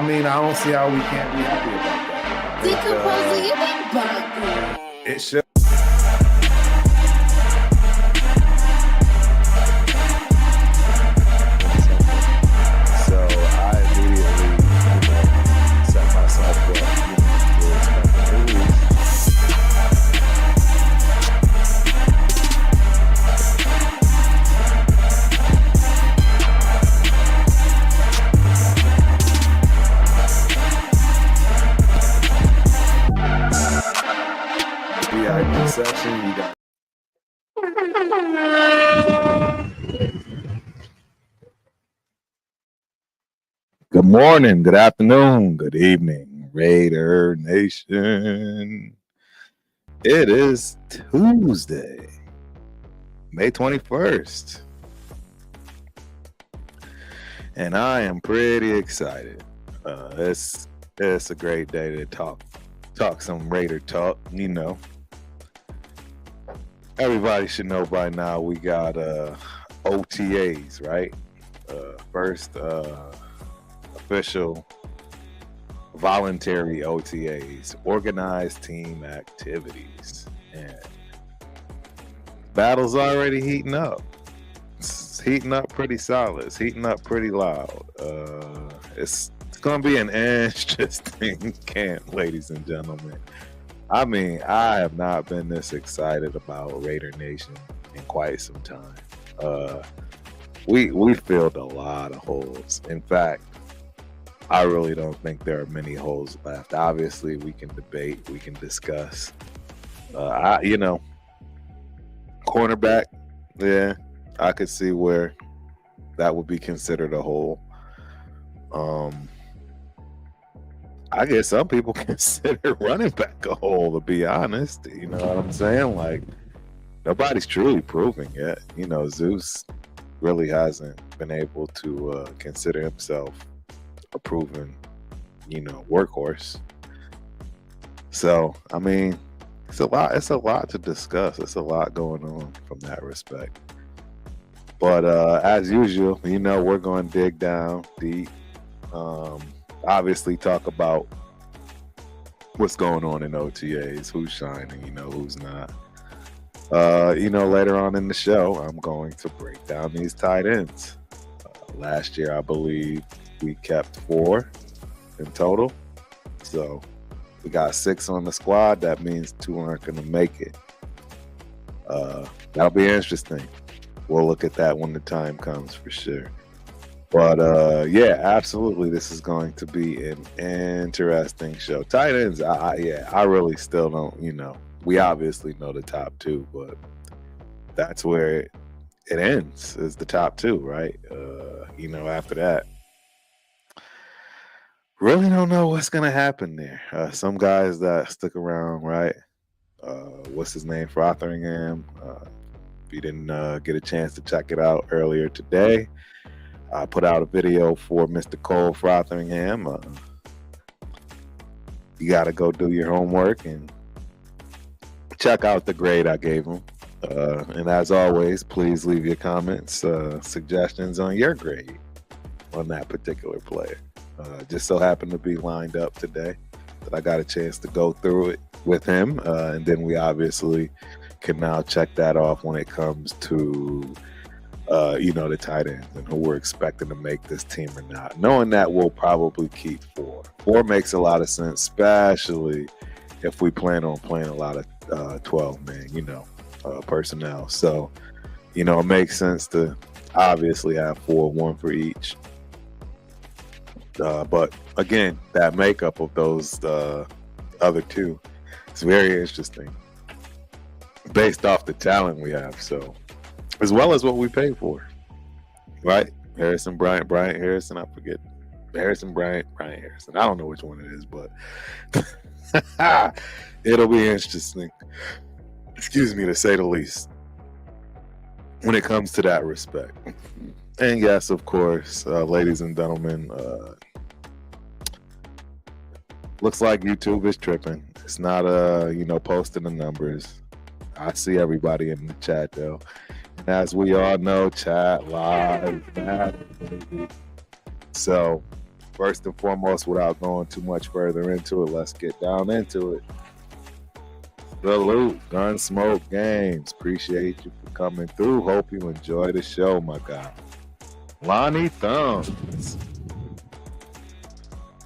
mean, I don't see how we can't be happy about that. Decomposer, you been bugging. It should. So I immediately, set myself up, to expect a release. VIP section, you got. Good morning, good afternoon, good evening, Raider Nation. It is Tuesday, May 21st. And I am pretty excited. It's a great day to talk some Raider talk, Everybody should know by now we got OTAs, right? First official voluntary OTAs, organized team activities. And battle's already heating up. It's heating up pretty solid. It's heating up pretty loud. It's going to be an interesting camp, ladies and gentlemen. I mean, I have not been this excited about Raider Nation in quite some time. We filled a lot of holes. In fact, I really don't think there are many holes left. Obviously, we can debate, we can discuss. Cornerback, yeah, I could see where that would be considered a hole. I guess some people consider running back a hole, to be honest. You know what I'm saying? Like, nobody's truly proving yet. Zeus really hasn't been able to consider himself a proven, workhorse. So, I mean, it's a lot to discuss. It's a lot going on from that respect. But as usual, we're going to dig down deep. Obviously talk about what's going on in OTAs, who's shining, who's not. Later on in the show, I'm going to break down these tight ends. Last year, I believe we kept 4 in total. So we got 6 on the squad. That means 2 aren't going to make it. That'll be interesting. We'll look at that when the time comes for sure. But yeah, absolutely, this is going to be an interesting show. Tight ends, I really still don't, we obviously know the top 2, but that's where it ends, is the top 2, right? After that, really don't know what's going to happen there. Some guys that stick around, right? What's his name? Frothingham. If you didn't get a chance to check it out earlier today, I put out a video for Mr. Cole Frothingham. You got to go do your homework and check out the grade I gave him. And as always, please leave your comments, suggestions on your grade on that particular player. Just so happened to be lined up today that I got a chance to go through it with him. And then we obviously can now check that off when it comes to the tight ends and who we're expecting to make this team or not. Knowing that we'll probably keep 4. 4 makes a lot of sense, especially if we plan on playing a lot of 12-man, personnel. So, it makes sense to obviously have 4, 1 for each. But again, that makeup of those other 2 is very interesting based off the talent we have. So, as well as what we pay for, right? Harrison Bryant, Harrison, I forget. Harrison Bryant, Harrison. I don't know which one it is, but it'll be interesting, excuse me, to say the least, when it comes to that respect. And yes, of course, ladies and gentlemen, looks like YouTube is tripping. It's not, posting the numbers. I see everybody in the chat, though. And as we all know, chat live matters. So First and foremost, without going too much further into it, let's get down into it. Salute, Gunsmoke Games. Appreciate you for coming through. Hope you enjoy the show, my guy. Lonnie Thumbs.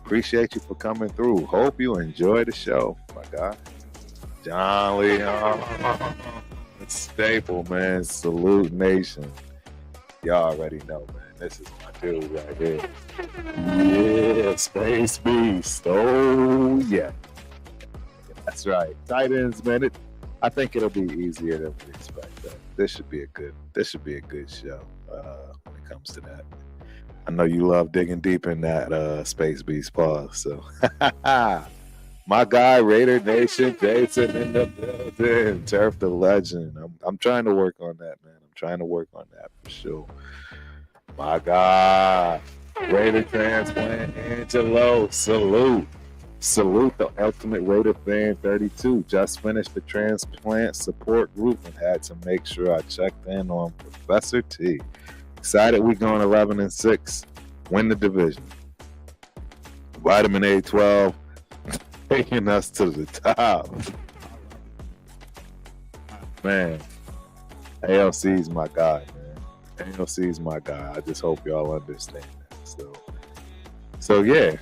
Appreciate you for coming through. Hope you enjoy the show, my guy. John Leon. Staple, man. Salute Nation. Y'all already know, man. This is my dude right here. Yeah, Space Beast. Oh, yeah. That's right. Tight ends, man. I think it'll be easier than we expect. This should be a good show when it comes to that. I know you love digging deep in that Space Beast pause. So, my guy Raider Nation, Jason in the building, Turf the Legend. I'm trying to work on that, man. I'm trying to work on that for sure. My God, Raider transplant Angelo, salute. Salute the Ultimate Raider Fan 32. Just finished the transplant support group and had to make sure I checked in on Professor T. Excited we going 11-6, win the division. Vitamin A12 taking us to the top. Man, ALC's my guy, man. ALC's my guy. I just hope y'all understand that. So yeah.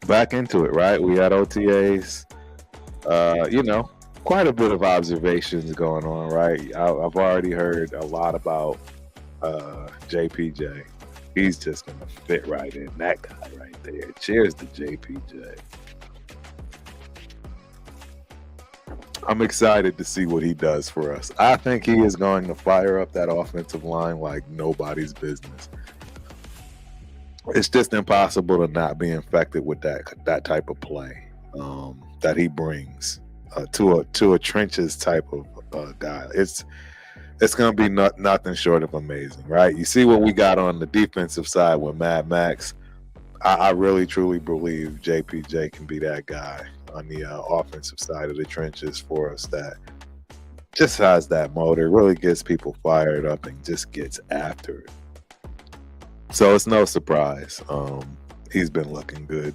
Back into it, right? We had OTAs. Quite a bit of observations going on, right? I've already heard a lot about JPJ. He's just gonna fit right in. That guy right there. Cheers to JPJ. I'm excited to see what he does for us. I think he is going to fire up that offensive line like nobody's business. It's just impossible to not be infected with that type of play that he brings to a trenches type of guy. It's going to be nothing short of amazing, right? You see what we got on the defensive side with Mad Max. I really truly believe JPJ can be that guy on the offensive side of the trenches for us that just has that motor, really gets people fired up and just gets after it. So it's no surprise. He's been looking good.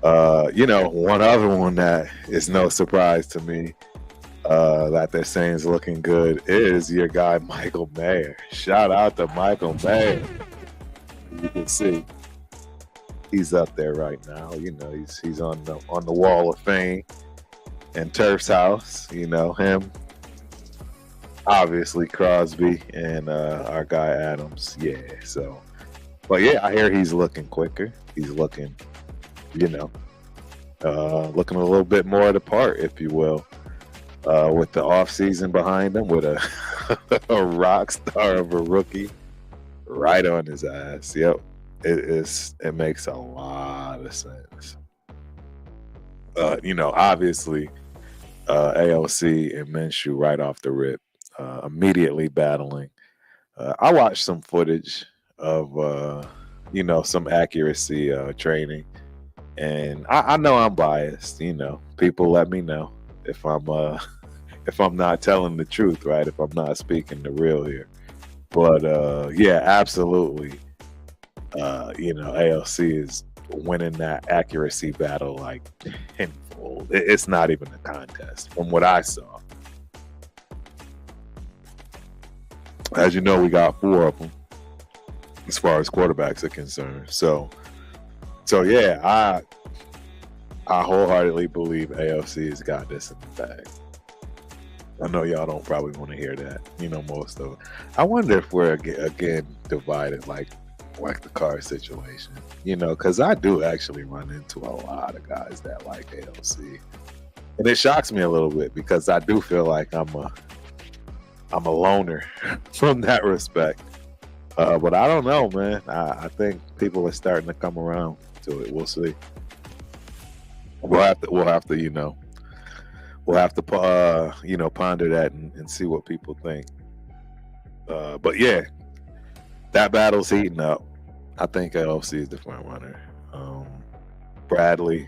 One other one that is no surprise to me that they're saying is looking good is your guy Michael Mayer. Shout out to Michael Mayer. You can see he's up there right now. He's on the wall of fame and Turf's house. Him. Obviously Crosby and our guy Adams. Yeah, so. But yeah, I hear he's looking quicker. He's looking, looking a little bit more the part, if you will, with the offseason behind him, with a rock star of a rookie right on his ass. Yep, it makes a lot of sense. Obviously, AOC and Minshew right off the rip. Immediately battling. I watched some footage of some accuracy training, and I know I'm biased. People let me know if I'm not telling the truth, right? If I'm not speaking the real here. But yeah, absolutely. AOC is winning that accuracy battle like tenfold. It's not even a contest from what I saw. As you know, we got 4 of them as far as quarterbacks are concerned. So yeah, I wholeheartedly believe AOC has got this in the bag. I know y'all don't probably want to hear that, most of it. I wonder if we're again divided like the car situation, because I do actually run into a lot of guys that like AOC. And it shocks me a little bit because I do feel like I'm a loner from that respect. But I don't know, man. I think people are starting to come around to it. We'll see. We'll have to ponder that and see what people think. But yeah, that battle's heating up. I think LC is the front runner. Bradley,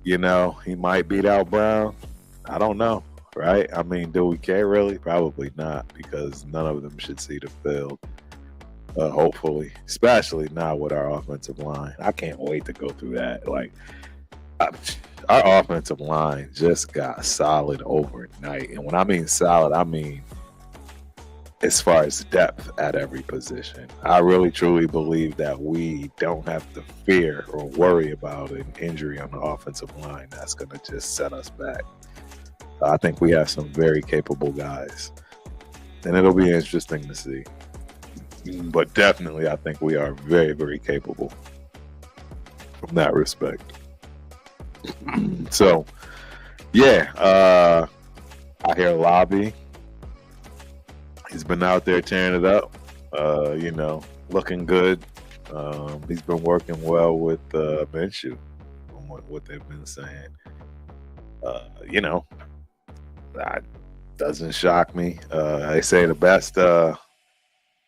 he might beat out Brown. I don't know. Right? I mean, do we care really? Probably not, because none of them should see the field. hopefully, especially now with our offensive line. I can't wait to go through that. Like, I, our offensive line just got solid overnight. And when I mean solid, I mean as far as depth at every position. I really truly believe that we don't have to fear or worry about an injury on the offensive line that's going to just set us back. I think we have some very capable guys, and it'll be interesting to see. But definitely, I think we are very, very capable from that respect. So, yeah, I hear Lobby. He's been out there tearing it up, looking good. He's been working well with Minshew, from what they've been saying. That doesn't shock me. They say the best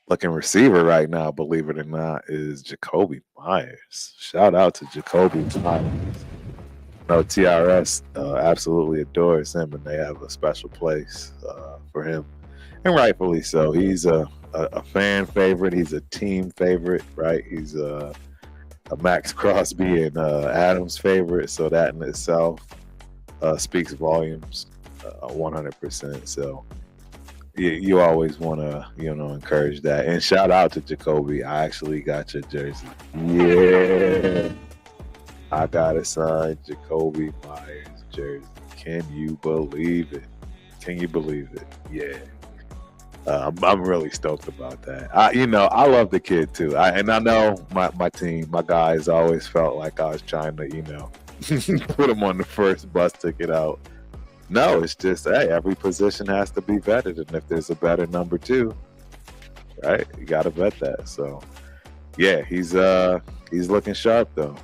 looking receiver right now, believe it or not, is Jacoby Myers. Shout out to Jacoby Myers. TRS absolutely adores him, and they have a special place for him, and rightfully so. He's a fan favorite. He's a team favorite, right? He's a Max Crosby and Adams favorite, so that in itself speaks volumes, 100%. So you always want to, encourage that. And shout out to Jacoby. I actually got your jersey. Yeah. I got a signed Jacoby Myers jersey. Can you believe it? Yeah. I'm really stoked about that. I love the kid too. And I know my team, my guys always felt like I was trying to, put him on the first bus ticket out. No, it's just, hey, every position has to be vetted, and if there's a better number two, right, you got to vet that. So, yeah, he's looking sharp though.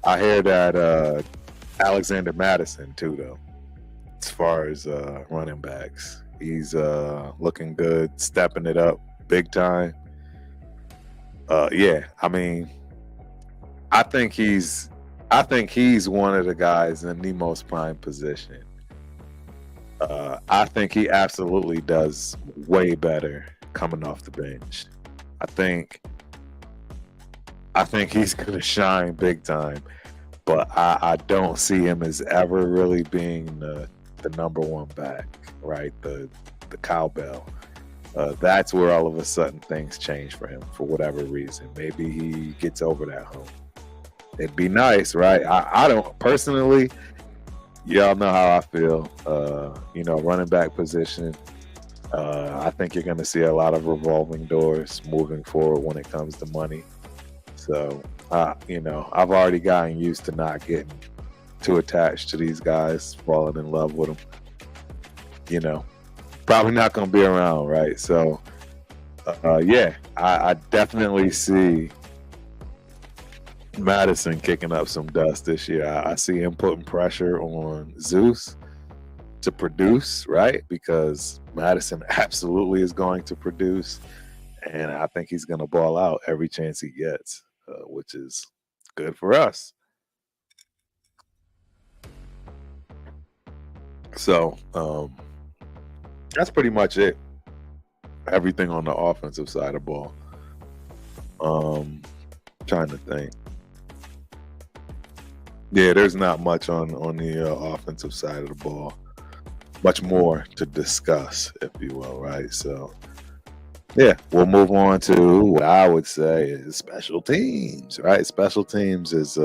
I hear that Alexander Madison too, though. As far as running backs, he's looking good, stepping it up big time. Yeah, I mean, I think he's one of the guys in the most prime position. I think he absolutely does way better coming off the bench. I think he's going to shine big time, but I don't see him as ever really being the number one back, right? The cowbell. That's where all of a sudden things change for him for whatever reason. Maybe he gets over that hump. It'd be nice, right? I don't personally. Y'all know how I feel. Running back position. I think you're going to see a lot of revolving doors moving forward when it comes to money. So, I've already gotten used to not getting too attached to these guys, falling in love with them. Probably not going to be around, right? So, I definitely see Madison kicking up some dust this year. I see him putting pressure on Zeus to produce, right? Because Madison absolutely is going to produce, and I think he's going to ball out every chance he gets, which is good for us. So that's pretty much it. Everything on the offensive side of the ball. Trying to think. Yeah, there's not much on the offensive side of the ball. Much more to discuss, if you will, right? So, yeah, we'll move on to what I would say is special teams, right? Special teams is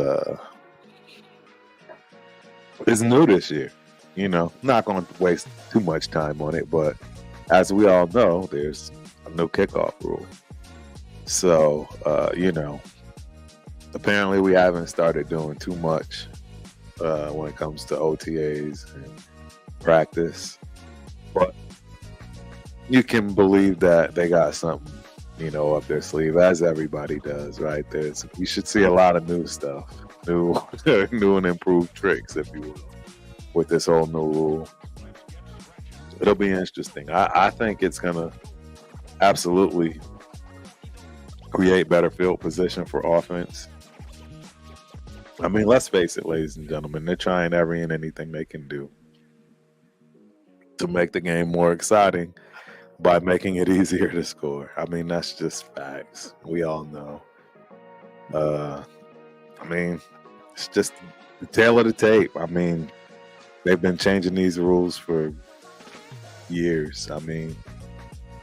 new this year. Not going to waste too much time on it, but as we all know, there's a new kickoff rule. So, apparently we haven't started doing too much when it comes to OTAs and practice, but you can believe that they got something, up their sleeve, as everybody does, right? You should see a lot of new stuff, new and improved tricks, if you will, with this whole new rule. It'll be interesting. I think it's gonna absolutely create better field position for offense. I mean, let's face it, ladies and gentlemen, they're trying every and anything they can do to make the game more exciting. by making it easier to score. I mean, that's just facts. We all know. I mean, it's just the tail of the tape. I mean, they've been changing these rules for years. I mean,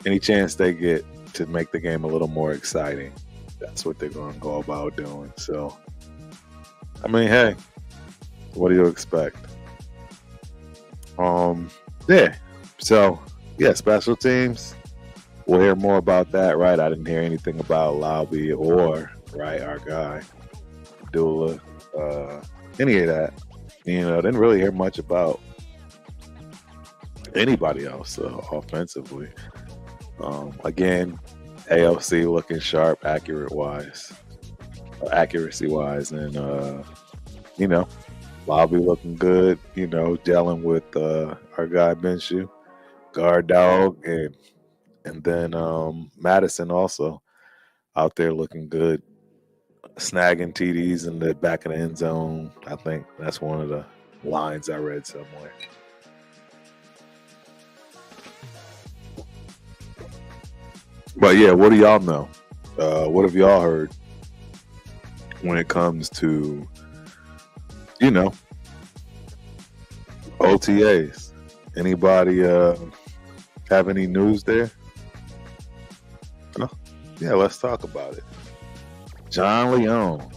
any chance they get to make the game a little more exciting, that's what they're going to go about doing. So, I mean, hey, what do you expect? Yeah. So, yeah, special teams. We'll hear more about that, right? I didn't hear anything about Lobby or our guy Dula, any of that. Didn't really hear much about anybody else offensively. Again, ALC looking sharp, accuracy wise, and Lobby looking good. Gelling with our guy Minshew, guard dog, and then Madison also out there looking good, snagging TDs in the back of the end zone. I think that's one of the lines I read somewhere. But yeah, what do y'all know? What have y'all heard when it comes to, OTAs? Anybody have any news there? No? Yeah, let's talk about it. John Leone.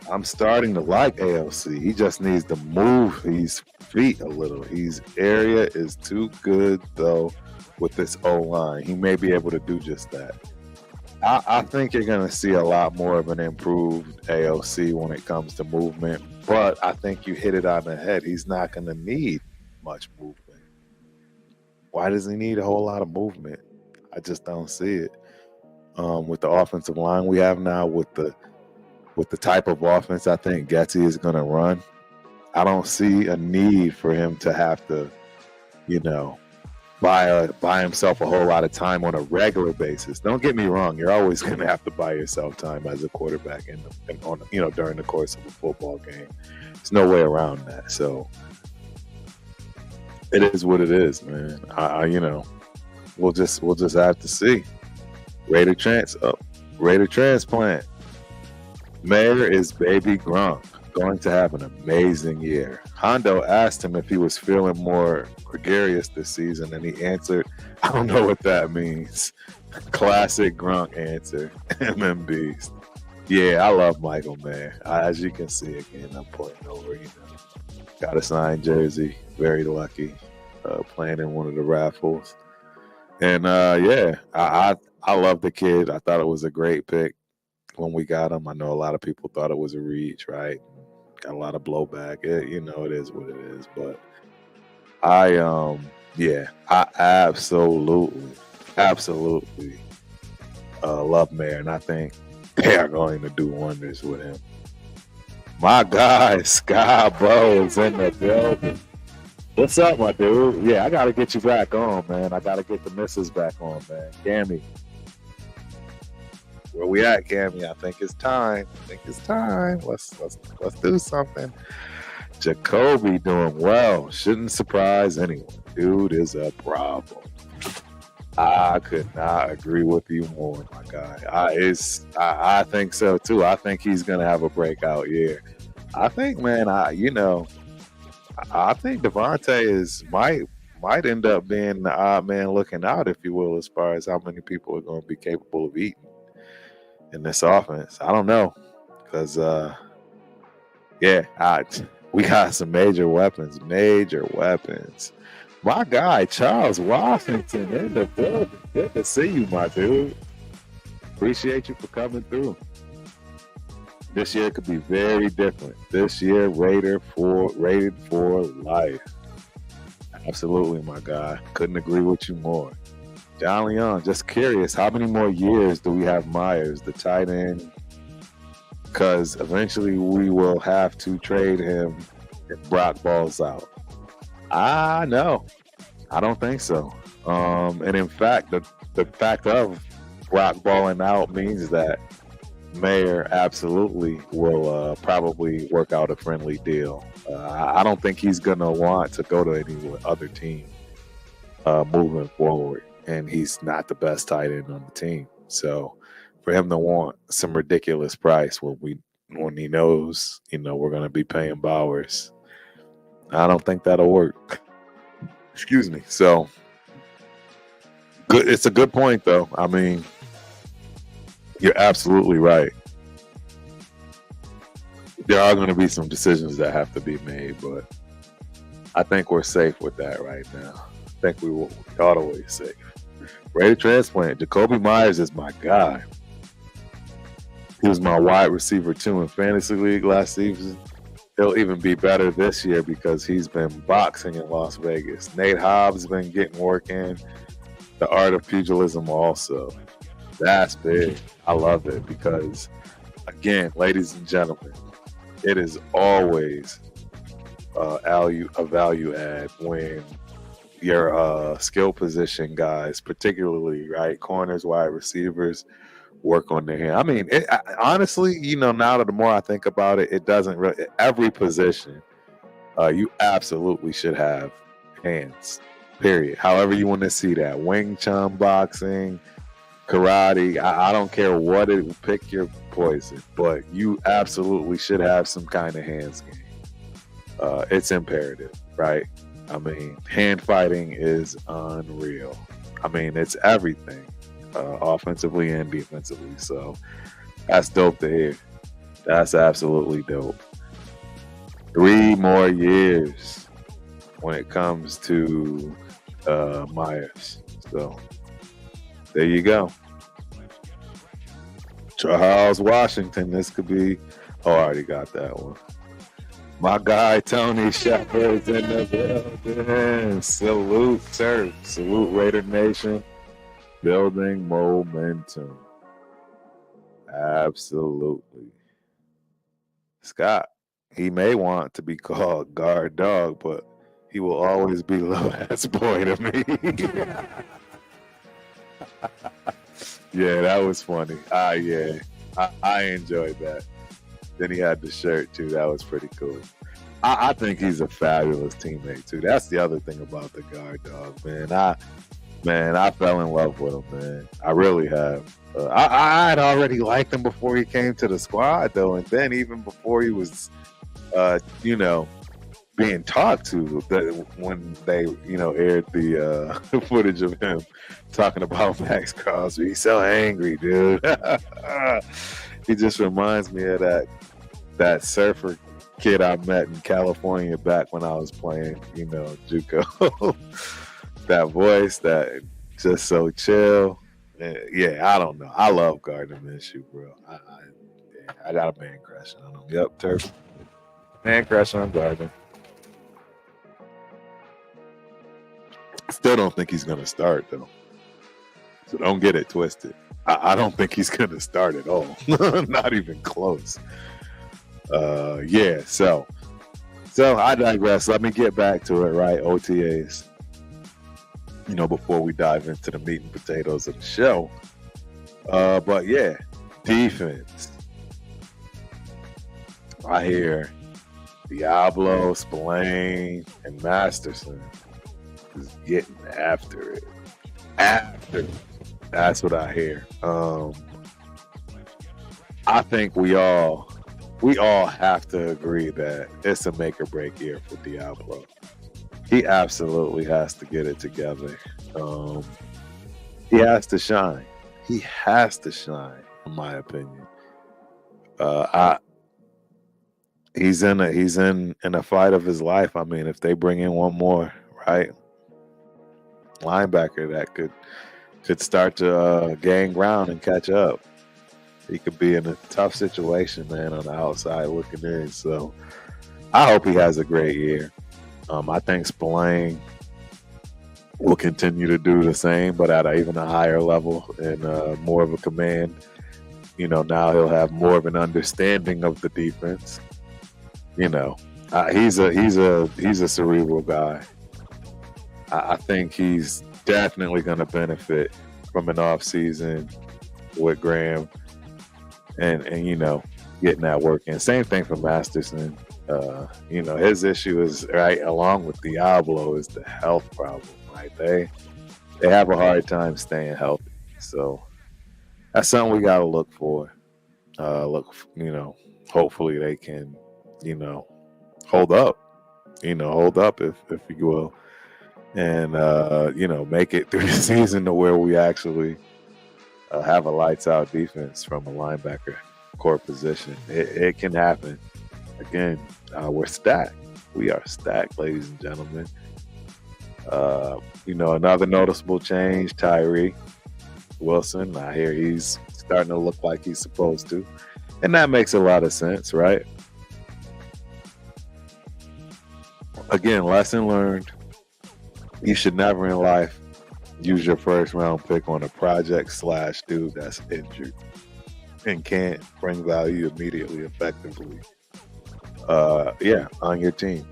I'm starting to like ALC. He just needs to move his feet a little. His area is too good, though, with this O-line. He may be able to do just that. I think you're going to see a lot more of an improved AOC when it comes to movement, but I think you hit it on the head. He's not going to need much movement. Why does he need a whole lot of movement? I just don't see it. With the offensive line we have now, with the type of offense I think Getty is going to run, I don't see a need for him to have to, buy himself a whole lot of time on a regular basis. Don't get me wrong; you're always going to have to buy yourself time as a quarterback, during the course of a football game. There's no way around that. So it is what it is, man. We'll just have to see. Raider transplant. Mayor is baby Gronk, going to have an amazing year. Hondo asked him if he was feeling more gregarious this season, and he answered, I don't know what that means. Classic Gronk answer. MMBs. Yeah, I love Michael Mayer. As you can see, again, I'm pointing over, got a signed jersey. Very lucky. Playing in one of the raffles. And I love the kid. I thought it was a great pick when we got him. I know a lot of people thought it was a reach, right? Got a lot of blowback. It is what it is. But I absolutely love Mayer, and I think they are going to do wonders with him. My guy, Sky Bo, is in the building. What's up, my dude? Yeah, I got to get you back on, man. I got to get the missus back on, man. Cammy. Where we at, Cammy? I think it's time. Let's do something. Jacoby doing well. Shouldn't surprise anyone. Dude is a problem. I could not agree with you more, my guy. I think so too. I think he's gonna have a breakout year. I think, man. I think Devontae might end up being the odd man looking out, if you will, as far as how many people are going to be capable of eating in this offense. I don't know, because we got some major weapons. My guy Charles Washington in the building. Good to see you, my dude. Appreciate you for coming through. This year could be very different. This year, rated for life. Absolutely, my guy. Couldn't agree with you more. John Leon, just curious, how many more years do we have Myers, the tight end? Because eventually we will have to trade him if Brock balls out. No, I don't think so. And in fact, the fact of Brock balling out means that Mayer absolutely will probably work out a friendly deal. I don't think he's going to want to go to any other team moving forward. and he's not the best tight end on the team. So for him to want some ridiculous price when he knows, we're going to be paying Bowers, I don't think that'll work. Excuse me. So good. It's a good point, though. I mean, you're absolutely right. There are going to be some decisions that have to be made, but I think we're safe with that right now. I think we ought to be safe. Ready to transplant. Jacoby Myers is my guy. He was my wide receiver too in fantasy league last season. He'll even be better this year because he's been boxing in Las Vegas. Nate Hobbs been getting work in. The art of pugilism also. That's big. I love it because, again, ladies and gentlemen, it is always a value add when your skill position guys, particularly right corners, wide receivers, work on their hand. I mean, honestly, now that the more I think about it, it doesn't really. Every position, you absolutely should have hands. Period. However you want to see that, Wing Chun, boxing, karate. I don't care what it. Pick your poison, but you absolutely should have some kind of hands game. It's imperative, right? I mean, hand fighting is unreal. I mean, it's everything, offensively and defensively. So that's dope to hear. That's absolutely dope. 3 more years when it comes to Myers. So there you go. Charles Washington. This could be. Oh, I already got that one. My guy Tony Shepard's in the building. Salute, sir. Salute, Raider Nation. Building momentum. Absolutely. Scott, he may want to be called guard dog, but he will always be low ass boy to me. Yeah, that was funny. Yeah. I enjoyed that. Then he had the shirt too. That was pretty cool. I think he's a fabulous teammate too. That's the other thing about the guard dog, man. I fell in love with him, man. I really have. I had already liked him before he came to the squad, though, and then even before he was, being talked to, when they, aired the footage of him talking about Max Crosby. He's so angry, dude. He just reminds me of that surfer kid I met in California back when I was playing, JUCO. That voice, that just so chill. Yeah, I don't know. I love Gardner Minshew, bro. I got a man crush on him. Yep, Turf. Man crush on Gardner. Still don't think he's going to start, though. So don't get it twisted. I don't think he's going to start at all. Not even close. Yeah, so I digress. Let me get back to it, right? OTAs. Before we dive into the meat and potatoes of the show. But yeah, defense. I hear Diablo, Spillane, and Masterson is getting after it. That's what I hear. I think we all have to agree that it's a make or break year for Diablo. He absolutely has to get it together. He has to shine. He has to shine, in my opinion. He's in a fight of his life. I mean, if they bring in one more, right, linebacker that could start to gain ground and catch up, he could be in a tough situation, man, on the outside looking in. So I hope he has a great year. I think Spillane will continue to do the same, but at even a higher level and more of a command. Now he'll have more of an understanding of the defense. He's a cerebral guy. I think he's definitely going to benefit from an off season with Graham and getting that work in. Same thing for Masterson. His issue is, right, along with Diablo, is the health problem, right? they have a hard time staying healthy. So that's something we got to look for. Hopefully they can, you know, hold up, hold up if you will, and make it through the season to where we actually have a lights out defense from a linebacker core position. It can happen. Again, we're stacked. We are stacked, ladies and gentlemen. Another noticeable change, Tyree Wilson. I hear he's starting to look like he's supposed to. And that makes a lot of sense, right? Again, lesson learned. You should never in life use your first round pick on a project / dude that's injured and can't bring value immediately, effectively. On your team.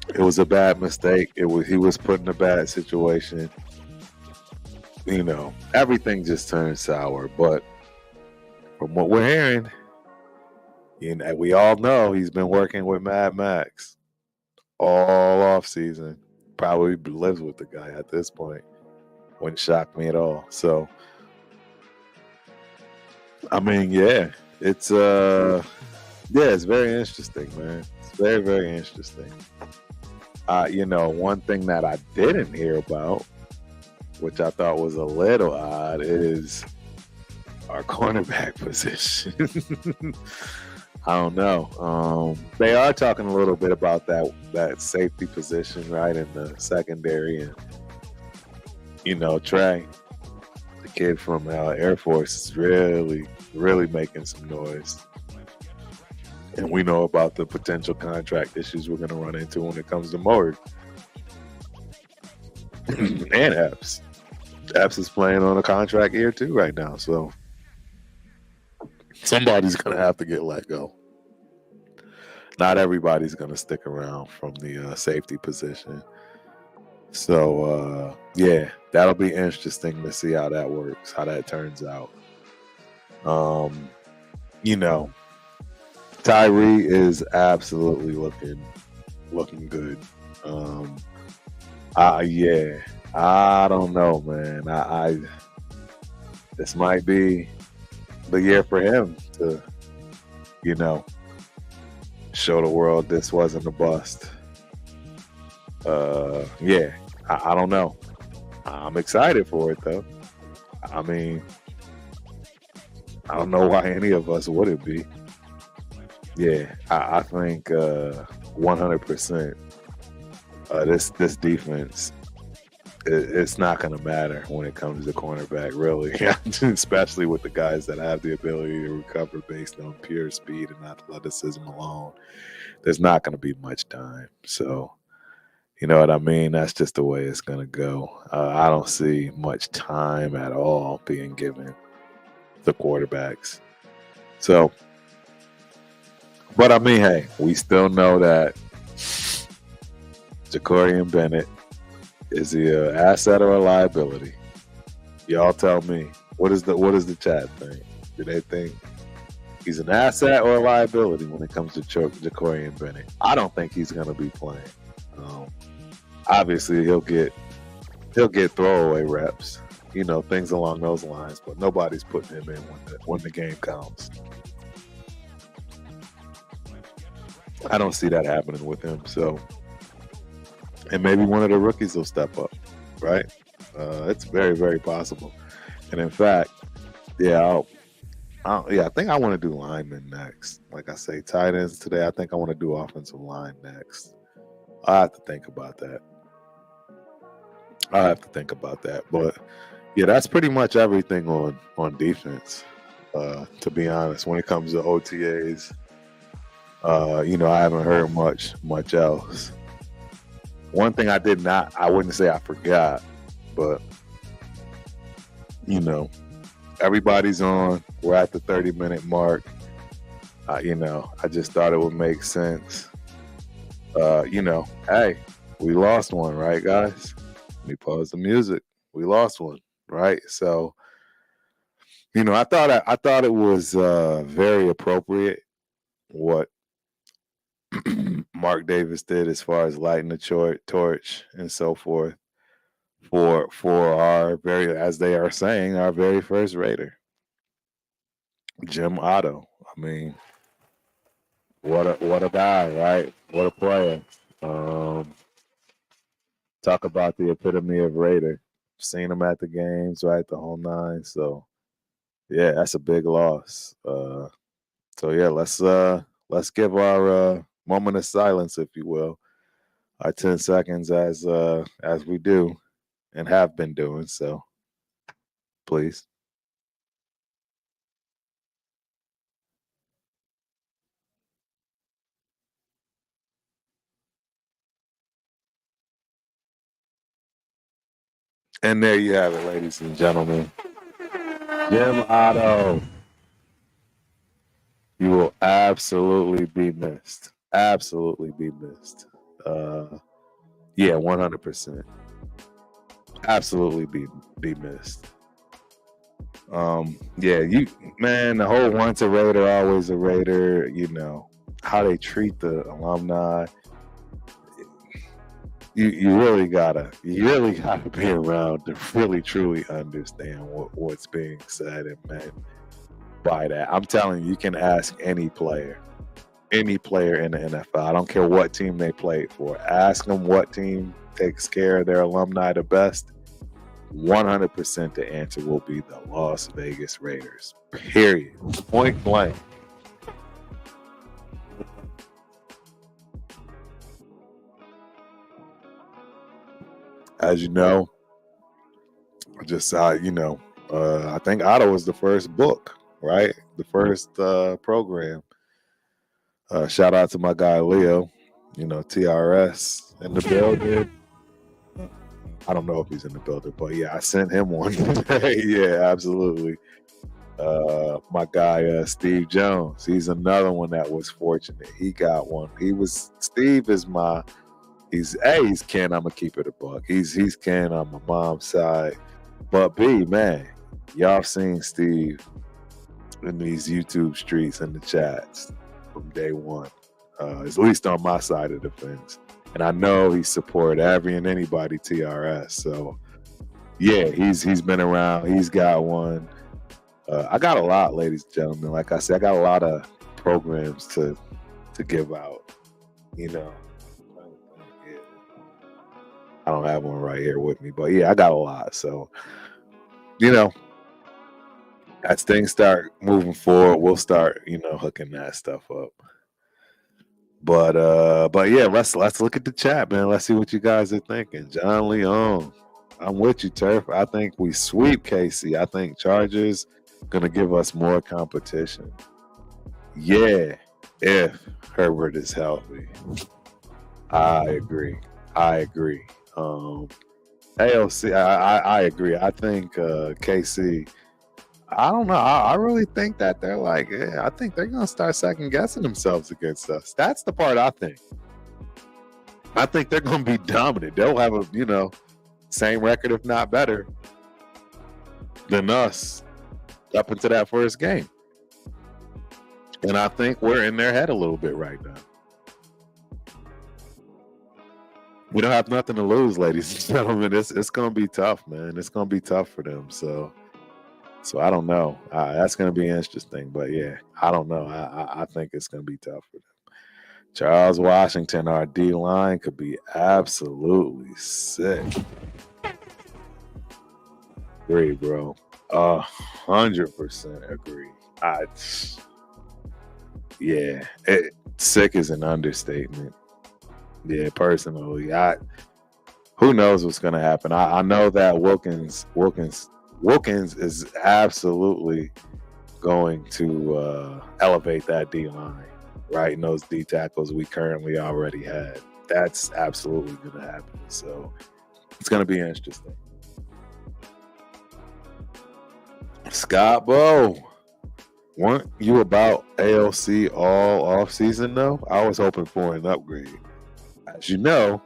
It was a bad mistake. He was put in a bad situation. Everything just turned sour. But from what we're hearing, we all know he's been working with Mad Max all off season. Probably lives with the guy at this point. Wouldn't shock me at all. So, I mean, it's it's very interesting, man. It's very, very interesting. One thing that I didn't hear about, which I thought was a little odd, is our cornerback position. I don't know. They are talking a little bit about that safety position, right, in the secondary, and Trey, the kid from Air Force, is really, really making some noise. And we know about the potential contract issues we're going to run into when it comes to Morg and Epps. Epps is playing on a contract year too right now, so somebody's going to have to get let go. Not everybody's going to stick around from the safety position. So, that'll be interesting to see how that works, how that turns out. Tyree is absolutely looking good. I don't know, man. I this might be the year for him to, show the world this wasn't a bust. I don't know. I'm excited for it though. I mean, I don't know why any of us wouldn't be. I think 100%. This defense, it's not going to matter when it comes to cornerback, really, especially with the guys that have the ability to recover based on pure speed and athleticism alone. There's not going to be much time. So, you know what I mean? That's just the way it's going to go. I don't see much time at all being given the quarterbacks. So, but I mean, hey, we still know that Jacorian Bennett is he an asset or a liability? Y'all tell me. What is the chat think? Do they think he's an asset or a liability when it comes to Jacorian Bennett? I don't think he's going to be playing. Obviously, he'll get throwaway reps, things along those lines. But nobody's putting him in when the game counts. I don't see that happening with him. So, and maybe one of the rookies will step up, right? It's very, very possible. And in fact, I think I want to do linemen next. Like I say, tight ends today. I think I want to do offensive line next. I have to think about that. But that's pretty much everything on defense. To be honest, when it comes to OTAs. I haven't heard much else. One thing I wouldn't say I forgot, but everybody's on. We're at the 30-minute mark. I just thought it would make sense. Hey, we lost one, right, guys? Let me pause the music. We lost one, right? So, I thought it was very appropriate what Mark Davis did as far as lighting the torch and so forth for our very, as they are saying, our very first Raider, Jim Otto. I mean, what a guy, right? What a player. Um, Talk about the epitome of Raider. Seen him at the games, right? The whole nine. So yeah, that's a big loss. So yeah, let's give our moment of silence, if you will, our 10 seconds as we do and have been doing. So please. And there you have it, ladies and gentlemen. Jim Otto, you will absolutely be missed. Absolutely be missed. Yeah, 100%. Absolutely be missed. Yeah, you man, the whole once a Raider, always a Raider, you know, how they treat the alumni. You really gotta be around to really truly understand what's being said and meant by that. I'm telling you, you can ask any player in the NFL. I don't care what team they played for. Ask them what team takes care of their alumni the best. 100% the answer will be the Las Vegas Raiders. Period. Point blank. As you know, just I think Otto was the first book, right? The first program. Shout out to my guy Leo, TRS in the building. I don't know if he's in the building, but yeah, I sent him one. Yeah, absolutely. My guy Steve Jones, he's another one that was fortunate. He got one. Steve is he's Ken. I'm gonna keep it a buck. He's Ken on my mom's side, but B, man, y'all seen Steve in these YouTube streets and the chats from day one. At least on my side of the fence. And I know he support every and anybody TRS. So yeah, he's been around. He's got one. I got a lot, ladies and gentlemen. Like I said, I got a lot of programs to give out. I don't have one right here with me, but yeah, I got a lot. So as things start moving forward, we'll start hooking that stuff up. But yeah, let's look at the chat, man. Let's see what you guys are thinking. John Leon, I'm with you, Turf. I think we sweep KC. I think Chargers gonna give us more competition. Yeah, if Herbert is healthy. I agree. AOC, I agree. I think KC. I don't know. I really think that they're like, yeah, I think they're gonna start second guessing themselves against us. That's the part I think. I think they're gonna be dominant. They'll have a same record, if not better, than us up into that first game. And I think we're in their head a little bit right now. We don't have nothing to lose, ladies and gentlemen. It's gonna be tough, man. It's gonna be tough for them. So I don't know. That's going to be interesting. But yeah, I don't know. I think it's going to be tough for them. Charles Washington, our D line, could be absolutely sick. Agree, bro. 100% agree. Sick is an understatement. Yeah, personally, who knows what's going to happen. I know that Wilkins is absolutely going to elevate that D line, right? And those D tackles we currently already had. That's absolutely going to happen. So it's going to be interesting. Scott Bow, weren't you about AOC all off season though? I was hoping for an upgrade, as you know.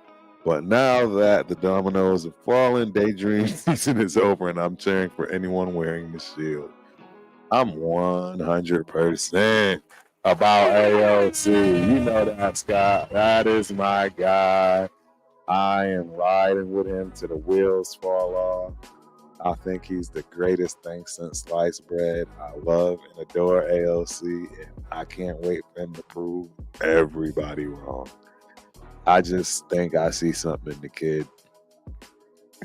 But now that the dominoes have fallen, daydream season is over, and I'm cheering for anyone wearing the shield. I'm 100% about AOC. You know that, Scott. That is my guy. I am riding with him till the wheels fall off. I think he's the greatest thing since sliced bread. I love and adore AOC, and I can't wait for him to prove everybody wrong. I just think I see something in the kid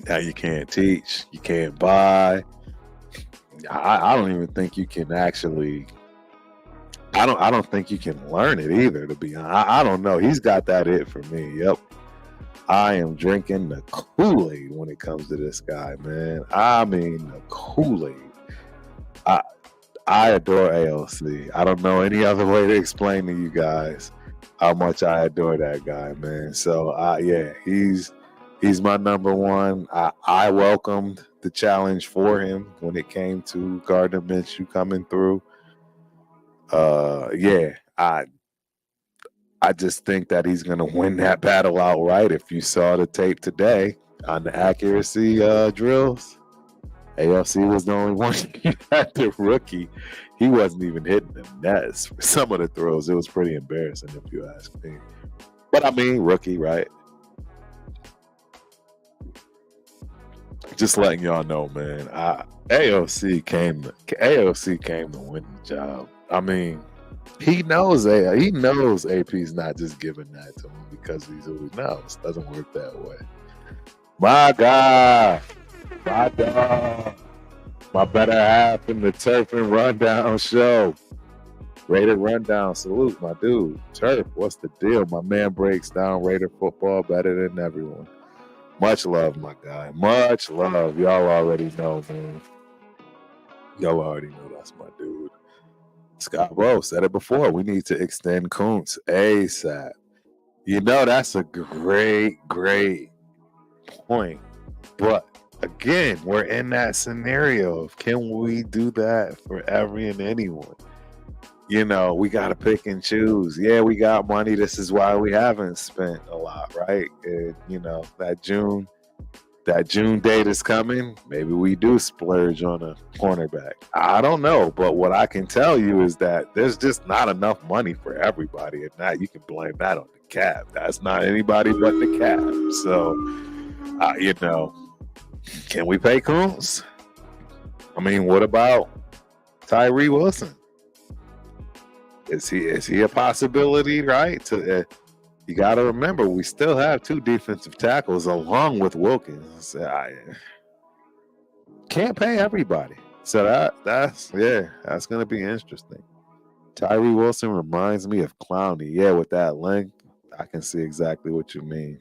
that you can't teach, you can't buy. I don't even think you can actually. I don't think you can learn it either. To be honest, I don't know. He's got that it for me. Yep. I am drinking the Kool-Aid when it comes to this guy, man. I mean the Kool-Aid. I I adore AOC. I don't know any other way to explain to you guys how much I adore that guy, man. So yeah, he's my number one. I welcomed the challenge for him when it came to Gardner Minshew coming through. Yeah, I just think that he's going to win that battle outright. If you saw the tape today on the accuracy drills, AFC was the only one he had the rookie. He wasn't even hitting the nets for some of the throws. It was pretty embarrassing, if you ask me. But I mean, rookie, right? Just letting y'all know, man. AOC came to win the job. I mean, he knows AP's not just giving that to him because he's who he knows. Doesn't work that way. My God, my dog, my better half in the Turf and Rundown show. Raider Rundown, salute, my dude. Turf, what's the deal? My man breaks down Raider football better than everyone. Much love, my guy. Much love. Y'all already know, man. Y'all already know that's my dude. Scott Rowe said it before. We need to extend Kuntz ASAP. You know, that's a great point. But again, we're in that scenario of can we do that for every and anyone? You know, we got to pick and choose. Yeah, we got money. This is why we haven't spent a lot, right? And, you know, that June date is coming. Maybe we do splurge on a cornerback. I don't know, but what I can tell you is that there's just not enough money for everybody, and that you can blame that on the cap. That's not anybody but the cap. So, you know, can we pay Coons? I mean, what about Tyree Wilson? Is he a possibility? Right? You got to remember, we still have two defensive tackles along with Wilkins. I can't pay everybody. So that's going to be interesting. Tyree Wilson reminds me of Clowney. Yeah, with that length, I can see exactly what you mean.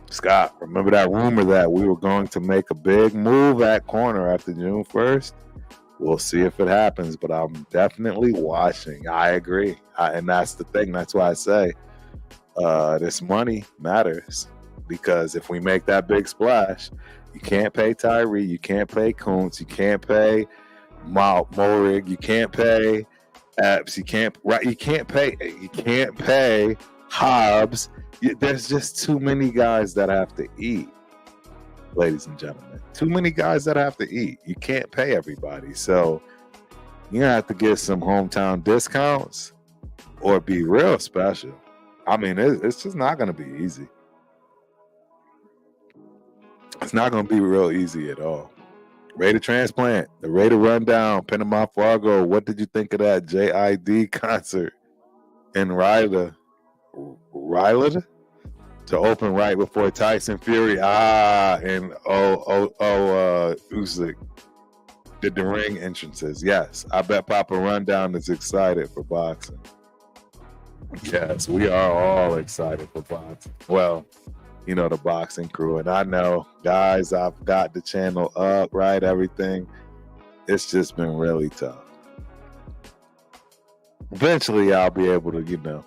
Scott, remember that rumor that we were going to make a big move at corner after June 1st? We'll see if it happens, but I'm definitely watching. I agree. And that's the thing. That's why I say this money matters, because if we make that big splash, you can't pay Tyree, you can't pay Kuntz, you can't pay Morig, you can't pay Epps, you can't pay Hobbs. There's just too many guys that have to eat. Ladies and gentlemen, too many guys that have to eat. You can't pay everybody. So you're going to have to get some hometown discounts or be real special. I mean, it's just not going to be easy. It's not going to be real easy at all. Raider Transplant, the Raider Rundown, Panama Fargo. What did you think of that JID concert in Ryder? To open right before Tyson Fury. And Usyk did the ring entrances. Yes, I bet Papa Rundown is excited for boxing. Yes, we are all excited for boxing. Well, you know, the boxing crew. And I know, guys, I've got the channel up, right? Everything. It's just been really tough. Eventually, I'll be able to, you know,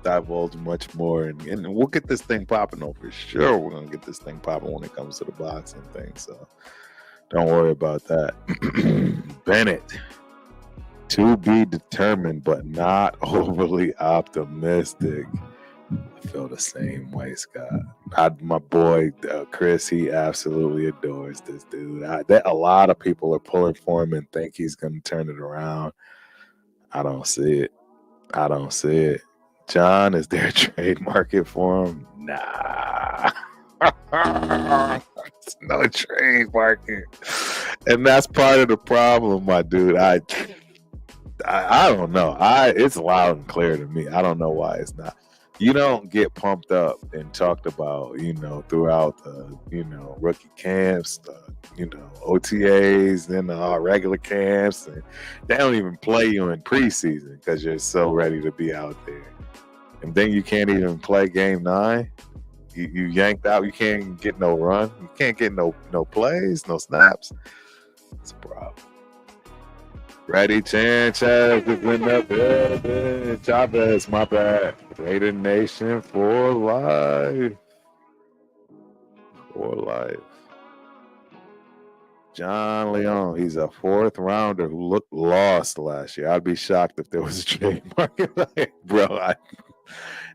divulge much more, and we'll get this thing popping. For sure we're gonna get this thing popping when it comes to the boxing thing, so don't worry about that. Bennett, to be determined but not overly optimistic. I feel the same way, Scott. My boy Chris, he absolutely adores this dude. A lot of people are pulling for him and think he's gonna turn it around. I don't see it. John, is there a trade market for him? Nah. It's no trade market. And that's part of the problem, my dude. I don't know. It's loud and clear to me. I don't know why it's not. You don't get pumped up and talked about, throughout the, rookie camps, the, OTAs, then the regular camps, and they don't even play you in preseason because you're so ready to be out there. And then you can't even play game 9. You yanked out. You can't get no run. You can't get no plays, no snaps. It's a problem. Ready, Chavez is in the building. Chavez, my bad. Raider Nation for life. For life. John Leon, he's a 4th rounder who looked lost last year. I'd be shocked if there was a trade market. Bro,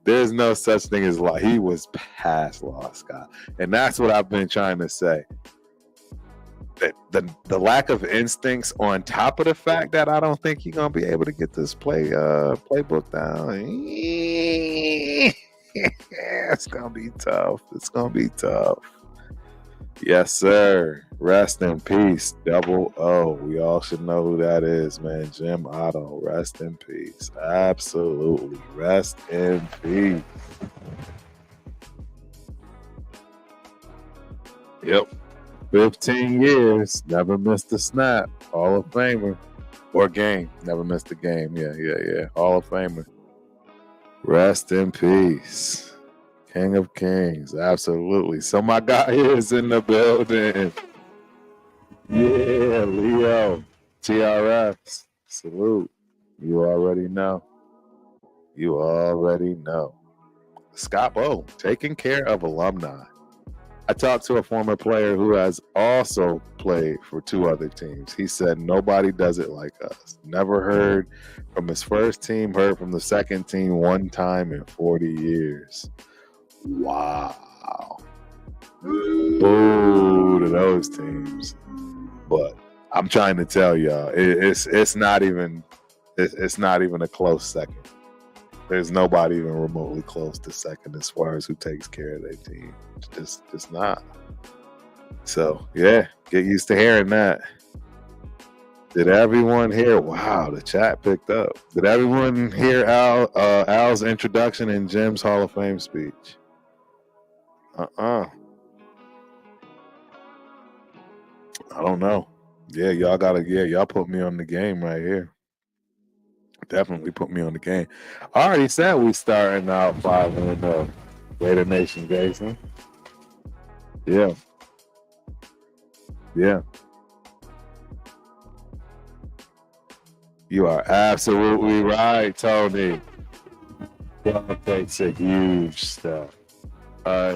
there's no such thing as lost. He was past lost, Scott. And that's what I've been trying to say. The lack of instincts on top of the fact that I don't think you're gonna be able to get this playbook down. It's gonna be tough. It's gonna be tough. Yes, sir. Rest in peace, Double O. We all should know who that is, man. Jim Otto. Rest in peace. Absolutely. Rest in peace. Yep. 15 years, never missed a snap. Hall of Famer. Or game. Never missed a game. Yeah. Hall of Famer. Rest in peace. King of Kings. Absolutely. So my guy is in the building. Yeah, Leo. TRFs. Salute. You already know. Scott O, taking care of alumni. I talked to a former player who has also played for 2 other teams. He said nobody does it like us. Never heard from his first team, heard from the second team one time in 40 years. Wow. Boo to those teams. But I'm trying to tell y'all, it's not even a close second. There's nobody even remotely close to second as far as who takes care of their team. It's just not. So, yeah, get used to hearing that. Did everyone hear? Wow, the chat picked up. Did everyone hear Al's introduction in Jim's Hall of Fame speech? I don't know. Yeah, y'all put me on the game right here. Definitely put me on the game. I already said we starting out 5-0. Raider Nation, Jason. Yeah. You are absolutely right, Tony. That takes a huge step. A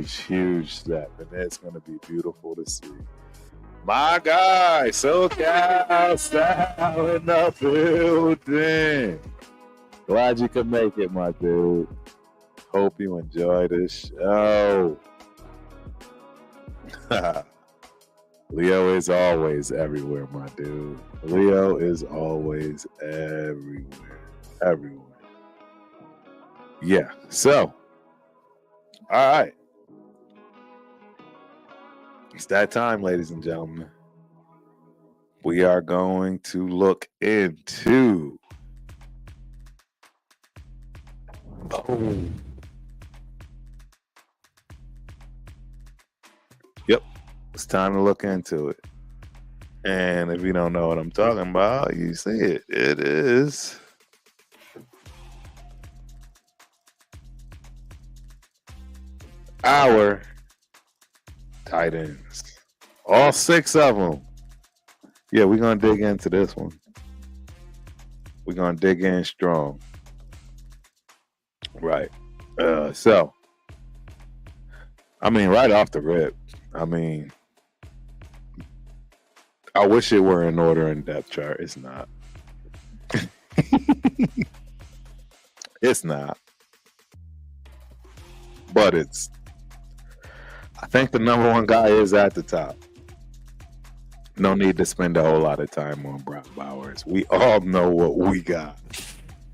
huge step. And it's going to be beautiful to see. My guy, SoCal Sal in the building. Glad you could make it, my dude. Hope you enjoy this show. Leo is always everywhere, my dude. Leo is always everywhere. Yeah, so, all right. It's that time, ladies and gentlemen. We are going to look into Yep, it's time to look into it. And if you don't know what I'm talking about, you see it. It is our tight ends. All 6 of them. Yeah, we're going to dig into this one. We're going to dig in strong. Right. So, I mean, right off the rip, I mean, I wish it were in order in depth chart. It's not. It's not. But I think the number 1 guy is at the top. No need to spend a whole lot of time on Brock Bowers. We all know what we got.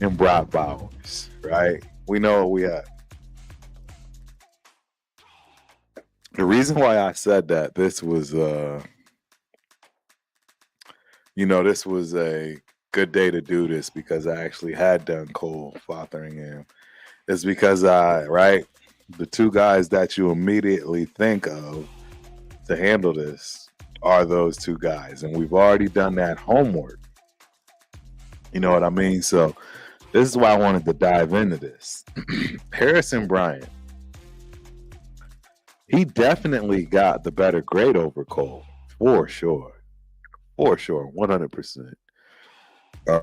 and Brock Bowers, right? We know what we have. The reason why I said that this was this was a good day to do this because I actually had done Cole Fotheringham is because the two guys that you immediately think of to handle this are those two guys, and we've already done that homework. You know what I mean? So this is why I wanted to dive into this. Harrison Bryant, he definitely got the better grade over Cole, for sure. For sure, 100%. I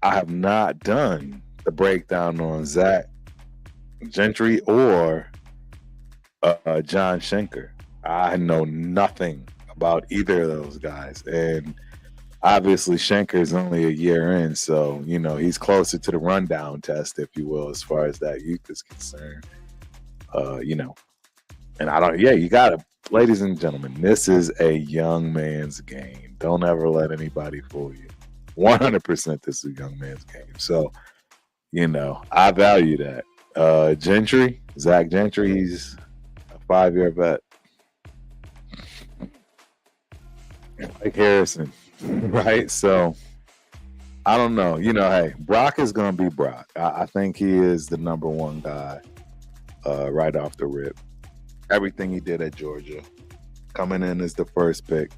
have not done the breakdown on Zach Gentry or John Schenker. I know nothing about either of those guys. And obviously Schenker's only a year in, so he's closer to the rundown test, if you will, as far as that youth is concerned. And you gotta, ladies and gentlemen, this is a young man's game. Don't ever let anybody fool you. 100% this is a young man's game. So, I value that. Zach Gentry, he's a 5-year vet. Like Harrison, right? So I don't know. Hey, Brock is gonna be Brock. I think he is the number one guy right off the rip. Everything he did at Georgia, coming in as the first pick,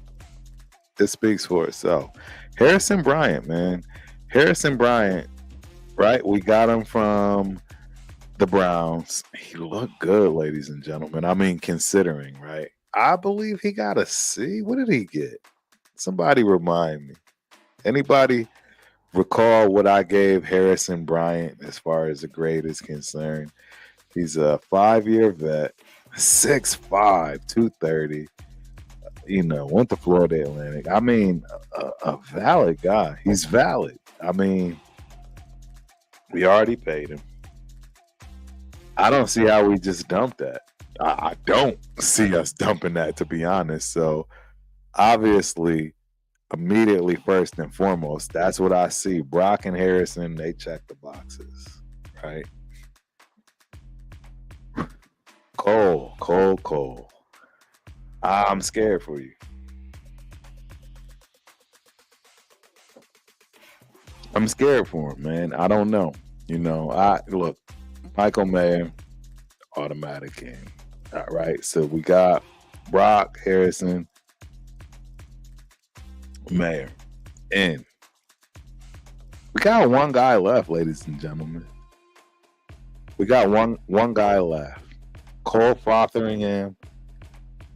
it speaks for itself. Harrison Bryant, man. Harrison Bryant, right? We got him from the Browns. He looked good, ladies and gentlemen. I mean, considering, right? I believe he got a C. What did he get? Somebody remind me. Anybody recall what I gave Harrison Bryant as far as the grade is concerned? He's a 5-year vet, 6'5", 230. Went to Florida Atlantic. I mean, a valid guy. He's valid. I mean, we already paid him. I don't see how we just dumped that. I don't see us dumping that, to be honest. So, obviously, immediately, first and foremost, that's what I see. Brock and Harrison, they check the boxes, right? Cole. I'm scared for you. I'm scared for him, man. I don't know. Look, Michael Mayer, automatic in. All right. So we got Brock, Harrison, Mayer in. We got one guy left, ladies and gentlemen. We got one guy left. Cole Fotheringham,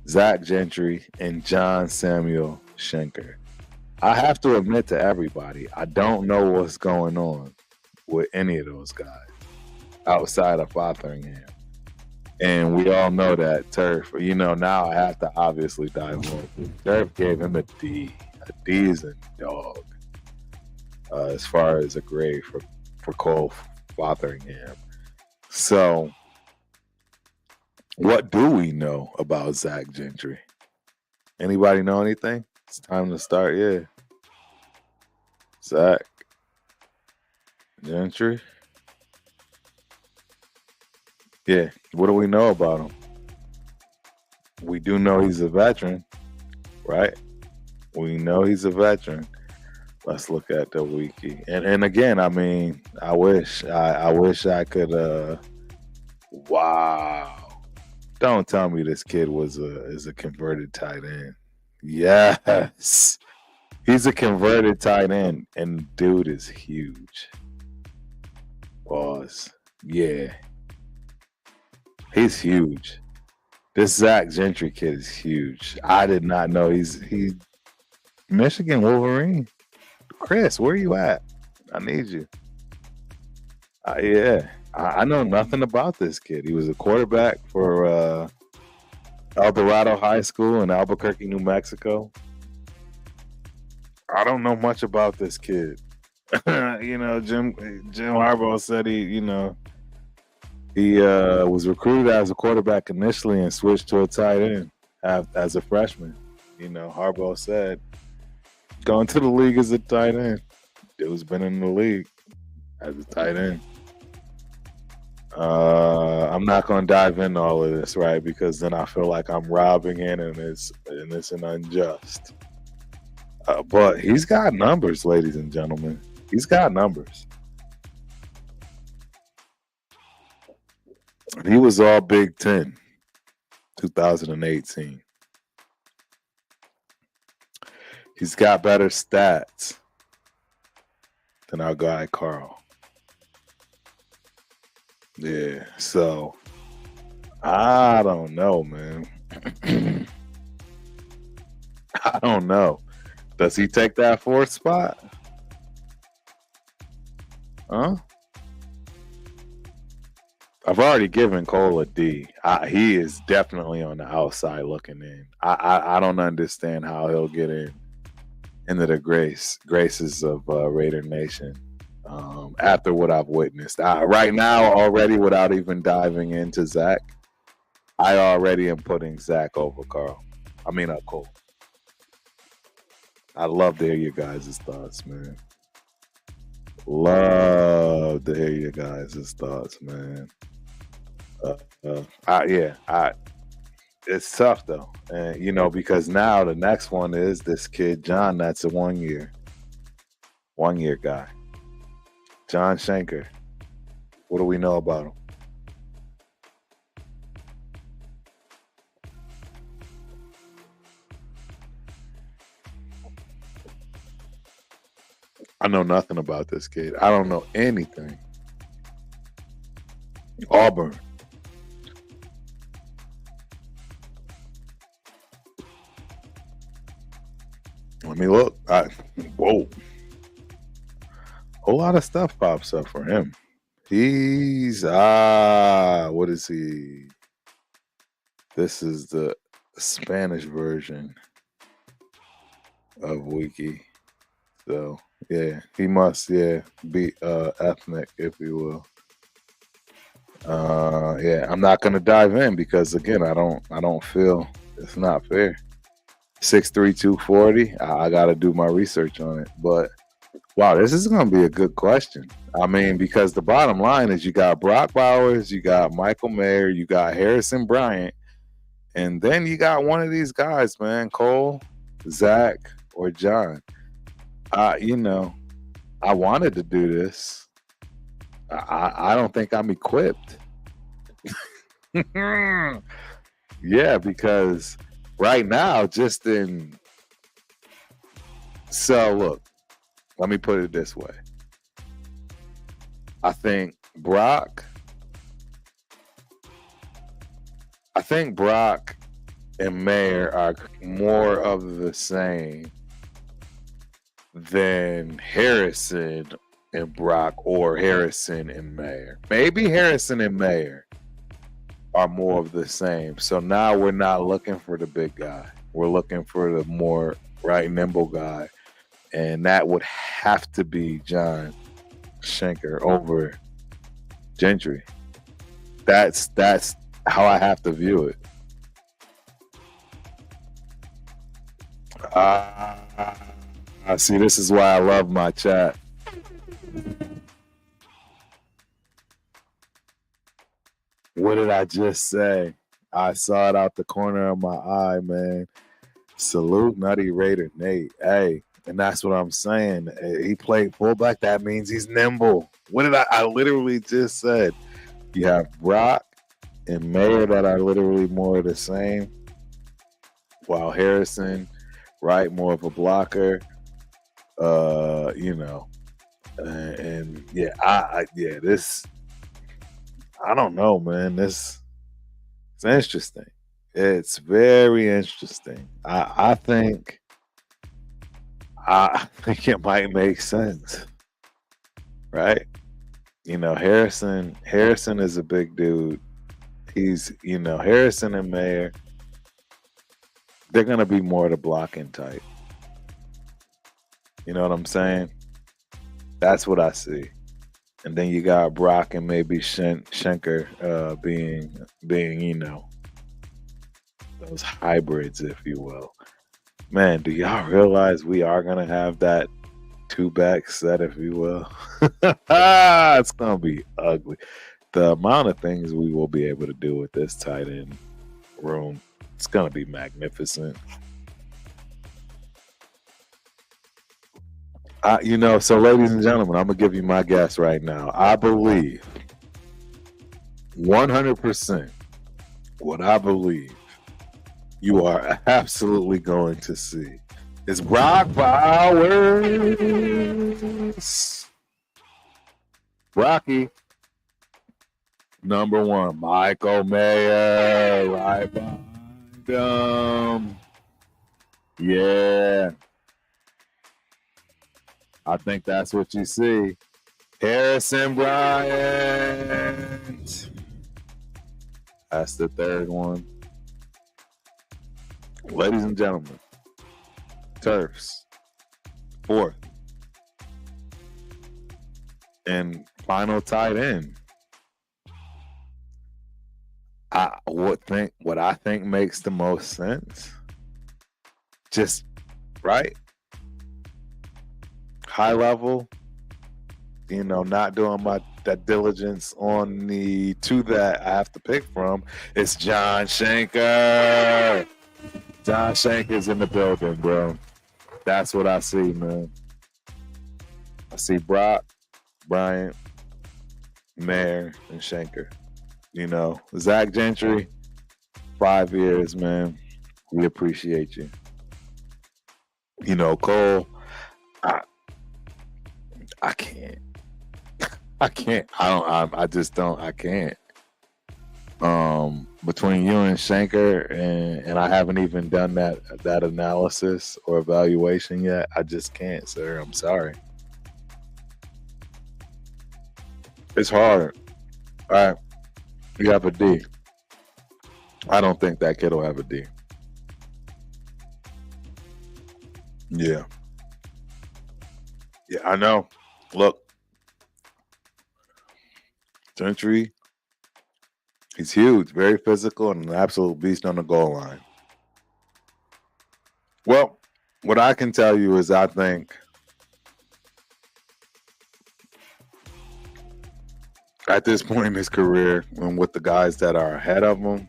Zach Gentry, and John Samuel Schenker. I have to admit to everybody, I don't know what's going on with any of those guys outside of Fotheringham. And we all know that Turf, now I have to obviously dive more. Turf gave him a D. A D is a dog as far as a grade for Cole Fotheringham. So, what do we know about Zach Gentry? Anybody know anything? It's time to start, yeah. Zach Gentry. Yeah, what do we know about him? We do know he's a veteran, right? We know he's a veteran. Let's look at the wiki. And again, I mean, I wish I could wow. Don't tell me this kid is a converted tight end. Yes. He's a converted tight end, and dude is huge. Pause. Yeah. He's huge. This Zach Gentry kid is huge. I did not know he's Michigan Wolverine. Chris, where you at? I need you. Yeah. I know nothing about this kid. He was a quarterback for El Dorado High School in Albuquerque, New Mexico. I don't know much about this kid. Jim Harbaugh said he was recruited as a quarterback initially and switched to a tight end as a freshman. Harbaugh said going to the league as a tight end. Dude's been in the league. as a tight end. I'm not going to dive into all of this, right? Because then I feel like I'm robbing in, and it's an unjust. But he's got numbers, ladies and gentlemen. He's got numbers. He was all Big Ten, 2018. He's got better stats than our guy Carl. Yeah, so I don't know, man. I don't know. Does he take that fourth spot? Huh? I've already given Cole a D. He is definitely on the outside looking in. I don't understand how he'll get into the graces of Raider Nation after what I've witnessed. Right now, already, without even diving into Zach, I already am putting Zach over Cole. I'd love to hear you guys' thoughts, man. Love to hear you guys' thoughts, man. It's tough though, and because now the next one is this kid John. That's a 1 year guy, John Schenker. What do we know about him? I know nothing about this kid. I don't know anything. Auburn. Let me look. Whoa. Whole lot of stuff pops up for him. He's what is he? This is the Spanish version of Wiki. So yeah, he must be ethnic, if you will. I'm not gonna dive in because again, I don't feel it's not fair. 6'3", 240. I gotta do my research on it. But wow, this is gonna be a good question. I mean, because the bottom line is you got Brock Bowers, you got Michael Mayer, you got Harrison Bryant, and then you got one of these guys, man, Cole, Zach, or John. I wanted to do this. I don't think I'm equipped. Yeah, because right now, so look, let me put it this way. I think Brock and Mayer are more of the same than Harrison and Brock or Harrison and Mayer. Maybe Harrison and Mayer are more of the same. So now we're not looking for the big guy. We're looking for the more nimble guy. And that would have to be John Schenker over Gentry. That's how I have to view it. I see. This is why I love my chat. What did I just say? I saw it out the corner of my eye, man. Salute Nutty Raider Nate. Hey, and that's what I'm saying. He played fullback. That means he's nimble. What did I literally just said? You have Brock and Mayer that are literally more of the same, while Harrison, right, more of a blocker. This. I don't know, man. It's interesting. It's very interesting. I think it might make sense, right? Harrison is a big dude. He's Harrison and Mayer. They're gonna be more the blocking type. You know what I'm saying? That's what I see. And then you got Brock and maybe Schenker being those hybrids, if you will. Man, do y'all realize we are gonna have that two-back set, if you will. It's gonna be ugly. The amount of things we will be able to do with this tight end room, it's gonna be magnificent. So ladies and gentlemen, I'm gonna give you my guess right now. I believe 100% what I believe you are absolutely going to see is Brock Bowers. Rocky, number one. Michael Mayer, right behind him. Yeah. I think that's what you see. Harrison Bryant. That's the third one. Ladies and gentlemen, Turfs, fourth. And final tight end. What I think makes the most sense. Just right. High level, not doing that diligence on the two that I have to pick from. It's John Shanker. John Shanker's in the building, bro. That's what I see, man. I see Brock, Bryant, Mayer, and Shanker. Zach Gentry, 5 years, man. We appreciate you. Cole, I can't. I can't. I just don't. I can't. Between you and Shanker, and I haven't even done that analysis or evaluation yet. I just can't, sir. I'm sorry. It's hard. All right. You have a D. I don't think that kid will have a D. Yeah. Yeah, I know. Look. Gentry, he's huge, very physical, and an absolute beast on the goal line. Well, what I can tell you is I think at this point in his career, and with the guys that are ahead of him,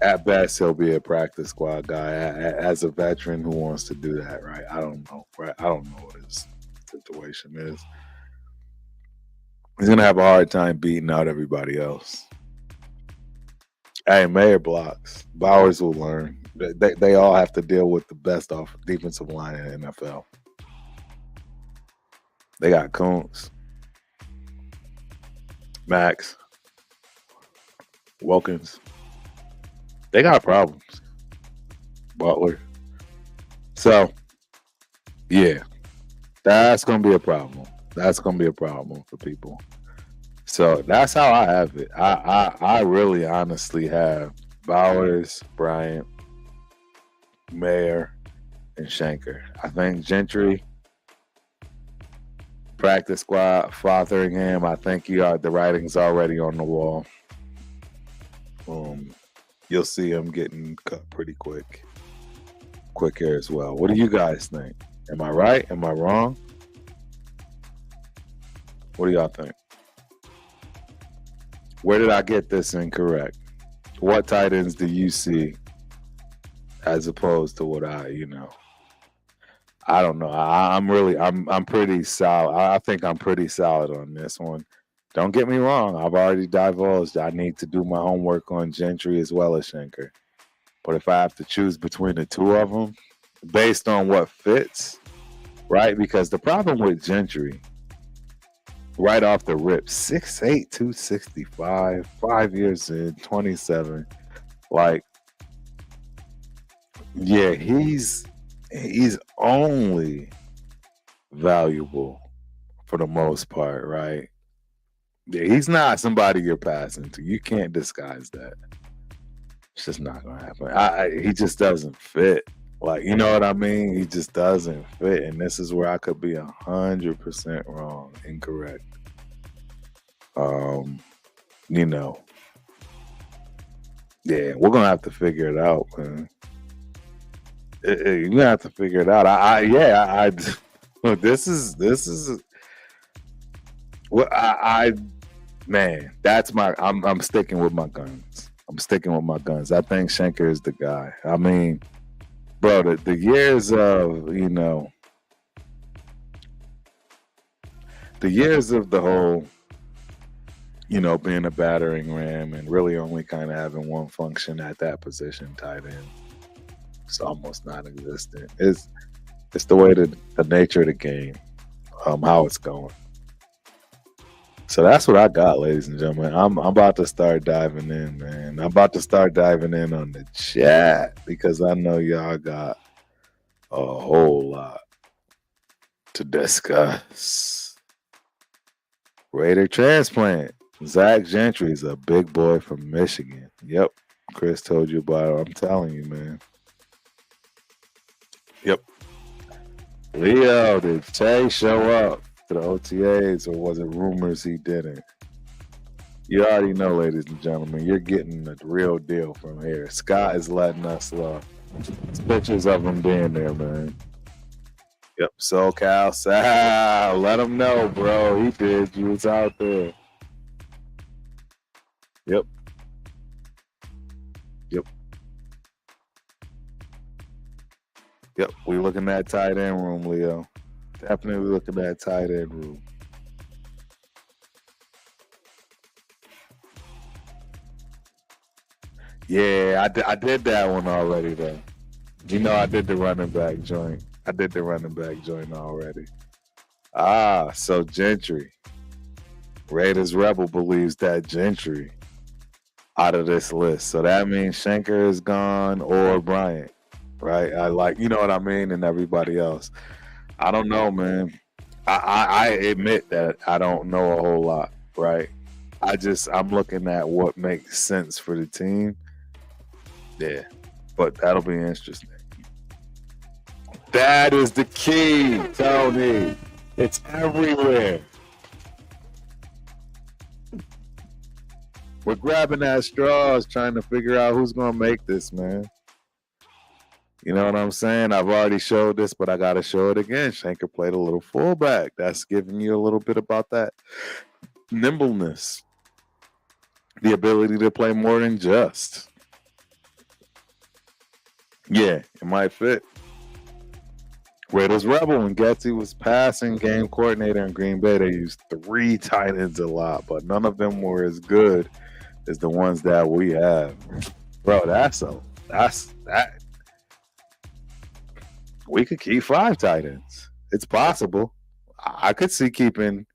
at best he'll be a practice squad guy. As a veteran who wants to do that, right? I don't know, right? I don't know what his situation is. He's gonna have a hard time beating out everybody else. Hey, Mayer blocks. Bowers will learn. They all have to deal with the best defensive line in the NFL. They got Kuntz, Max, Wilkins. They got problems. Butler. So, yeah, that's going to be a problem. That's going to be a problem for people. So that's how I have it. I really honestly have Bowers, Bryant, Mayer, and Shanker. I think Gentry, practice squad, Fotheringham. I think the writing's already on the wall. You'll see him getting cut pretty quick here as well. What do you guys think? Am I right? Am I wrong? What do y'all think? Where did I get this incorrect? What tight ends do you see as opposed to what I don't know. I'm pretty solid. I think I'm pretty solid on this one. Don't get me wrong. I've already divulged. I need to do my homework on Gentry as well as Shanker. But if I have to choose between the two of them, based on what fits, right? Because the problem with Gentry, right off the rip, 6'8", 265, 5 years in, 27. Like, yeah, he's only valuable for the most part, right? Yeah, he's not somebody you're passing to. You can't disguise that. It's just not gonna happen. He just doesn't fit. Like, you know what I mean? He just doesn't fit, and this is where I could be 100% wrong, incorrect. Yeah, we're gonna have to figure it out, man. You have to figure it out. I look. This is what man. That's my. I'm sticking with my guns. I'm sticking with my guns. I think Schenker is the guy. I mean, bro, the years of the years of the whole, being a battering ram and really only kind of having one function at that position, tight end. It's almost non-existent. It's the way the nature of the game, how it's going. So that's what I got, ladies and gentlemen. I'm about to start diving in, man. I'm about to start diving in on the chat because I know y'all got a whole lot to discuss. Raider transplant. Zach Gentry is a big boy from Michigan. Yep. Chris told you about it. I'm telling you, man. Yep. Leo, did Tay show up to the OTAs, or was it rumors he didn't? You already know, ladies and gentlemen, you're getting the real deal from here. Scott is letting us know. It's pictures of him being there, man. Yep, SoCal Sal, let him know, bro. He did. You was out there. Yep. Yep, we looking at tight end room, Leo. Definitely looking at tight end room. Yeah, I did that one already, though. I did the running back joint. Already. So Gentry. Raiders Rebel believes that Gentry out of this list. So that means Schenker is gone or Bryant. Right, I like, you know what I mean, and everybody else. I don't know, man. I admit that I don't know a whole lot, right? I'm looking at what makes sense for the team. Yeah, but that'll be interesting. That is the key, Tony. It's everywhere. We're grabbing at straws, trying to figure out who's gonna make this, man. You know what I'm saying? I've already showed this, but I got to show it again. Schenker played a little fullback. That's giving you a little bit about that nimbleness, the ability to play more than just. Yeah, it might fit. Raiders Rebel, when Getty was passing game coordinator in Green Bay, they used 3 tight ends a lot, but none of them were as good as the ones that we have. Bro, that's that. We could keep 5 tight ends. It's possible. I could see keeping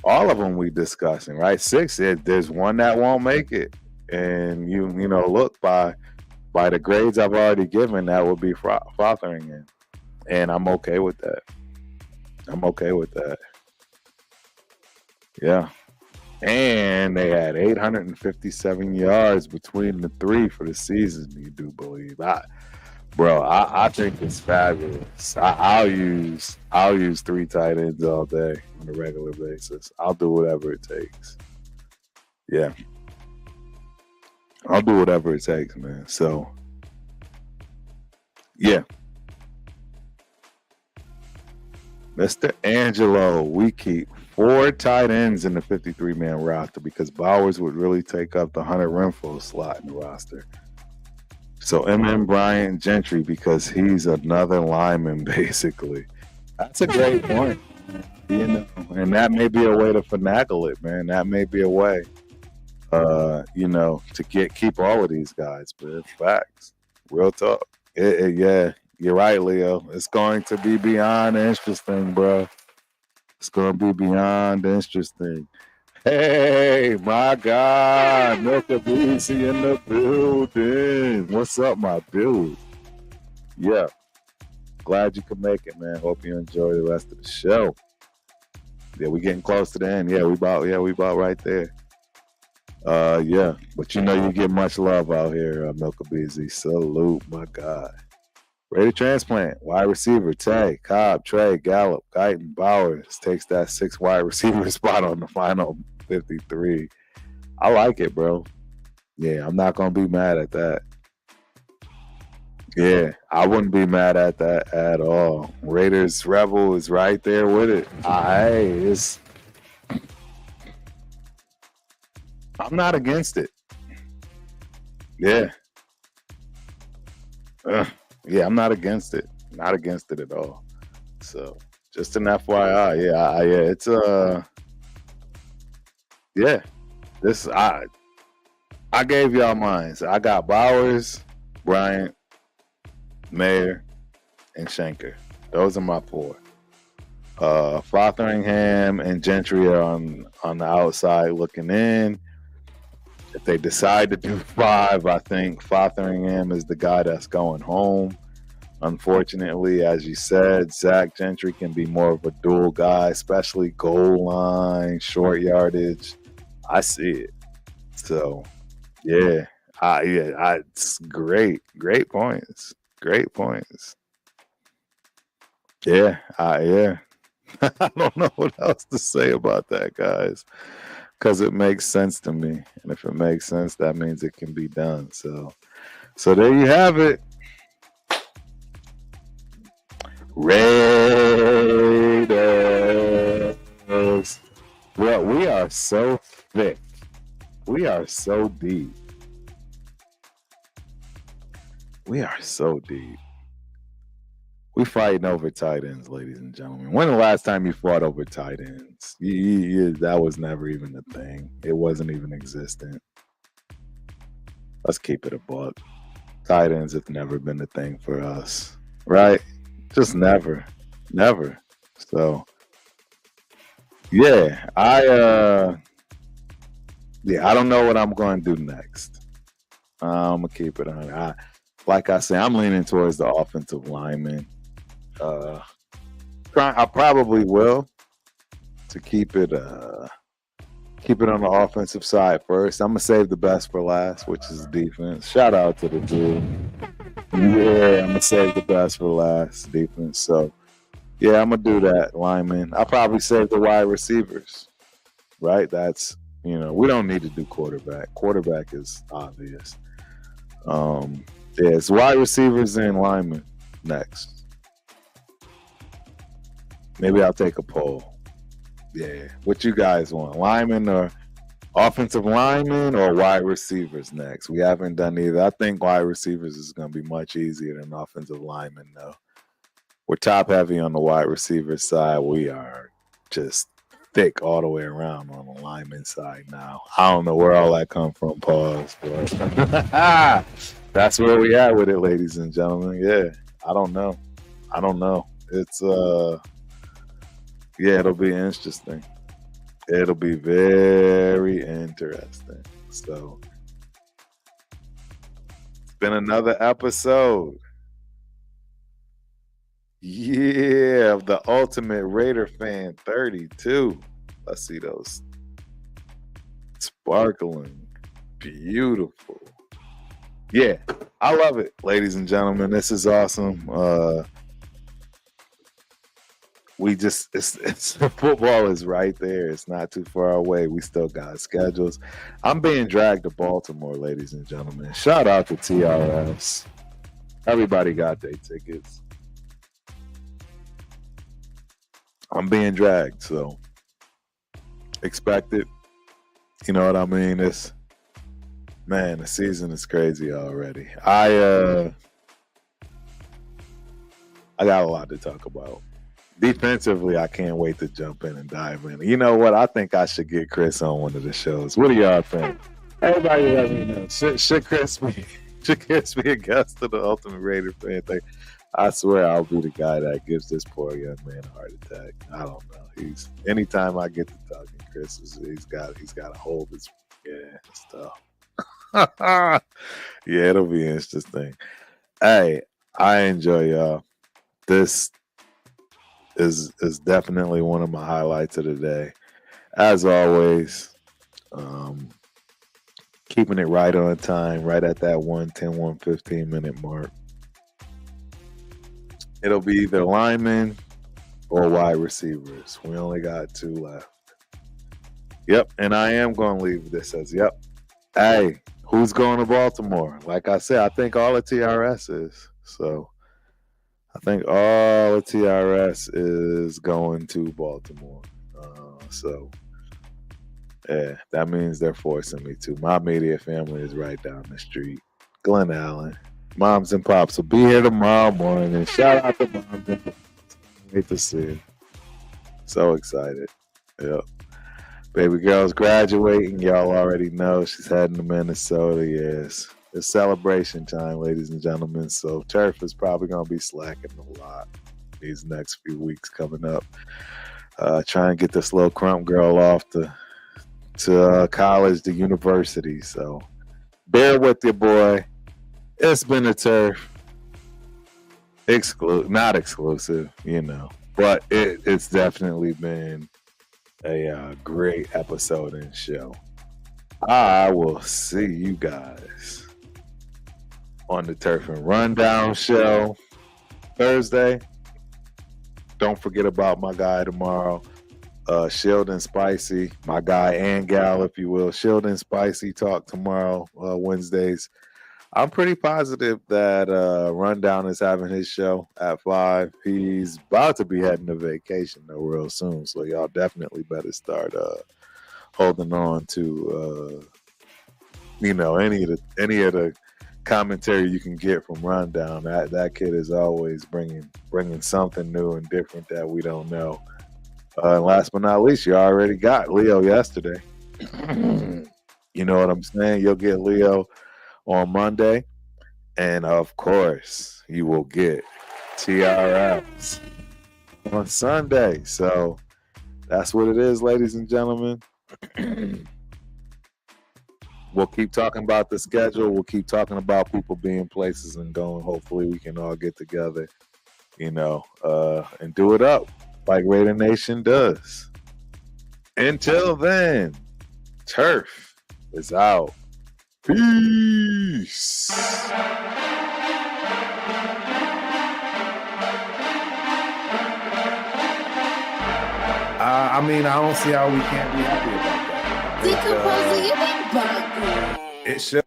all of them we discussing, right? 6, there's one that won't make it. And you look by the grades I've already given, that would be Fothering in. And I'm okay with that. Yeah. And they had 857 yards between the 3 for the season, you do believe. I think it's fabulous. I'll use 3 tight ends all day on a regular basis. I'll do whatever it takes. Yeah. I'll do whatever it takes, man. So, yeah. Mr. Angelo, we keep 4 tight ends in the 53-man roster because Bowers would really take up the Hunter Renfrow slot in the roster. So Bryant Gentry because he's another lineman, basically. That's a great point. And that may be a way to finagle it, man. That may be a way, to keep all of these guys. But it's facts, real talk. Yeah, you're right, Leo. It's going to be beyond interesting, bro. It's going to be beyond interesting. Hey, my God, Milka Beasy in the building. What's up, my dude? Yeah, glad you could make it, man. Hope you enjoy the rest of the show. Yeah, we getting close to the end. Yeah, we about right there. Yeah, but you get much love out here, Milka Beasy. Salute, my God. Ready transplant, wide receiver, Tay, Cobb, Trey, Gallup, Guyton, Bowers takes that 6 wide receiver spot on the final 53. I like it, bro. Yeah, I'm not going to be mad at that. Yeah, I wouldn't be mad at that at all. Raiders Rebel is right there with it. I'm not against it. Yeah. Uh, yeah, I'm not against it. Not against it at all. So just an FYI. Yeah, it's yeah. This I gave y'all mine. So I got Bowers, Bryant, Mayer, and Schenker. Those are my four. Fotheringham and Gentry are on the outside looking in. If they decide to do five, I think Fotheringham is the guy that's going home. Unfortunately, as you said, Zach Gentry can be more of a dual guy, especially goal line, short yardage. I see it. So, yeah, it's great points, great points. Yeah. I don't know what else to say about that, guys, because it makes sense to me, and if it makes sense, that means it can be done. So there you have it. Raiders. Well, we are so thick. We are so deep. We are so deep. We fighting over tight ends, ladies and gentlemen. When the last time you fought over tight ends? That was never even a thing. It wasn't even existent. Let's keep it a buck. Tight ends have never been a thing for us, right? Just never. So yeah, I don't know what I'm going to do next. I'm gonna keep it on. Like I say, I'm leaning towards the offensive lineman. I probably will to keep it on the offensive side first. I'm gonna save the best for last, which is defense. Shout out to the dude. Yeah, I'm gonna save the best for last, defense. So yeah, I'm gonna do that, lineman. I'll probably save the wide receivers. Right? That's we don't need to do quarterback. Quarterback is obvious. It's wide receivers and linemen next. Maybe I'll take a poll. Yeah. What you guys want? Linemen or offensive linemen or wide receivers next? We haven't done either. I think wide receivers is going to be much easier than offensive linemen, though. We're top heavy on the wide receiver side. We are just thick all the way around on the lineman side now. I don't know where all that come from, pause. But that's where we at with it, ladies and gentlemen. Yeah. I don't know. It's it'll be interesting. It'll be very interesting. So it's been another episode. Yeah, of the Ultimate Raider Fan 32. Let's see those. Sparkling. Beautiful. Yeah, I love it, ladies and gentlemen. This is awesome. It's football is right there. It's not too far away. We still got schedules. I'm being dragged to Baltimore, ladies and gentlemen. Shout out to TRS. Everybody got their tickets. I'm being dragged, so expect it. You know what I mean? The season is crazy already. I got a lot to talk about. Defensively, I can't wait to jump in and dive in. You know what? I think I should get Chris on one of the shows. What do y'all think? Everybody let me know. Should Chris be a guest of the Ultimate Raider Fan thing? I swear I'll be the guy that gives this poor young man a heart attack. I don't know. Anytime I get to talking to Chris, he's got to hold his stuff. Yeah, it'll be interesting. Hey, I enjoy y'all. This is definitely one of my highlights of the day. As always, keeping it right on time, right at that 1:15 minute mark. It'll be either linemen or wide receivers. We only got 2 left. Yep, and I am going to leave this as, yep. Hey, who's going to Baltimore? Like I said, I think all of TRS is. So I think all the TRS is going to Baltimore. So yeah, that means they're forcing me to. My immediate family is right down the street. Glen Allen. Moms and pops will be here tomorrow morning. Shout out to moms and pops. Wait to see it. So excited. Yep. Baby girl's graduating. Y'all already know she's heading to Minnesota. Yes. It's celebration time, ladies and gentlemen. So Turf is probably going to be slacking a lot these next few weeks coming up. Trying to get this little crump girl off to college, to university. So bear with your boy. It's been a Turf. Not exclusive, but it's definitely been a great episode and show. I will see you guys on the Turf and Rundown show Thursday. Don't forget about my guy tomorrow, Shield and Spicy, my guy and gal, if you will. Shield and Spicy talk tomorrow, Wednesdays. I'm pretty positive that Rundown is having his show at 5. He's about to be heading to vacation though real soon, so y'all definitely better start holding on to any of the commentary you can get from Rundown. That kid is always bringing something new and different that we don't know. And last but not least, you already got Leo yesterday. You know what I'm saying? You'll get Leo on Monday, and of course you will get TRS on Sunday. So that's what it is, ladies and gentlemen. We'll keep talking about the schedule. We'll keep talking about people being places and going. Hopefully we can all get together, and do it up like Raider Nation does. Until then, Turf is out. Peace. I don't see how we can't be happy about that. Decomposing, you been bugging. It should.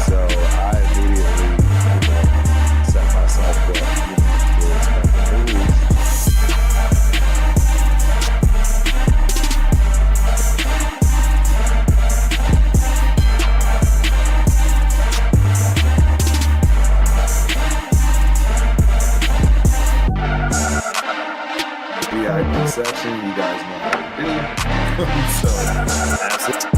So I immediately, set myself up, to expect a new week. VIP section, you guys know how to do. So, absolutely.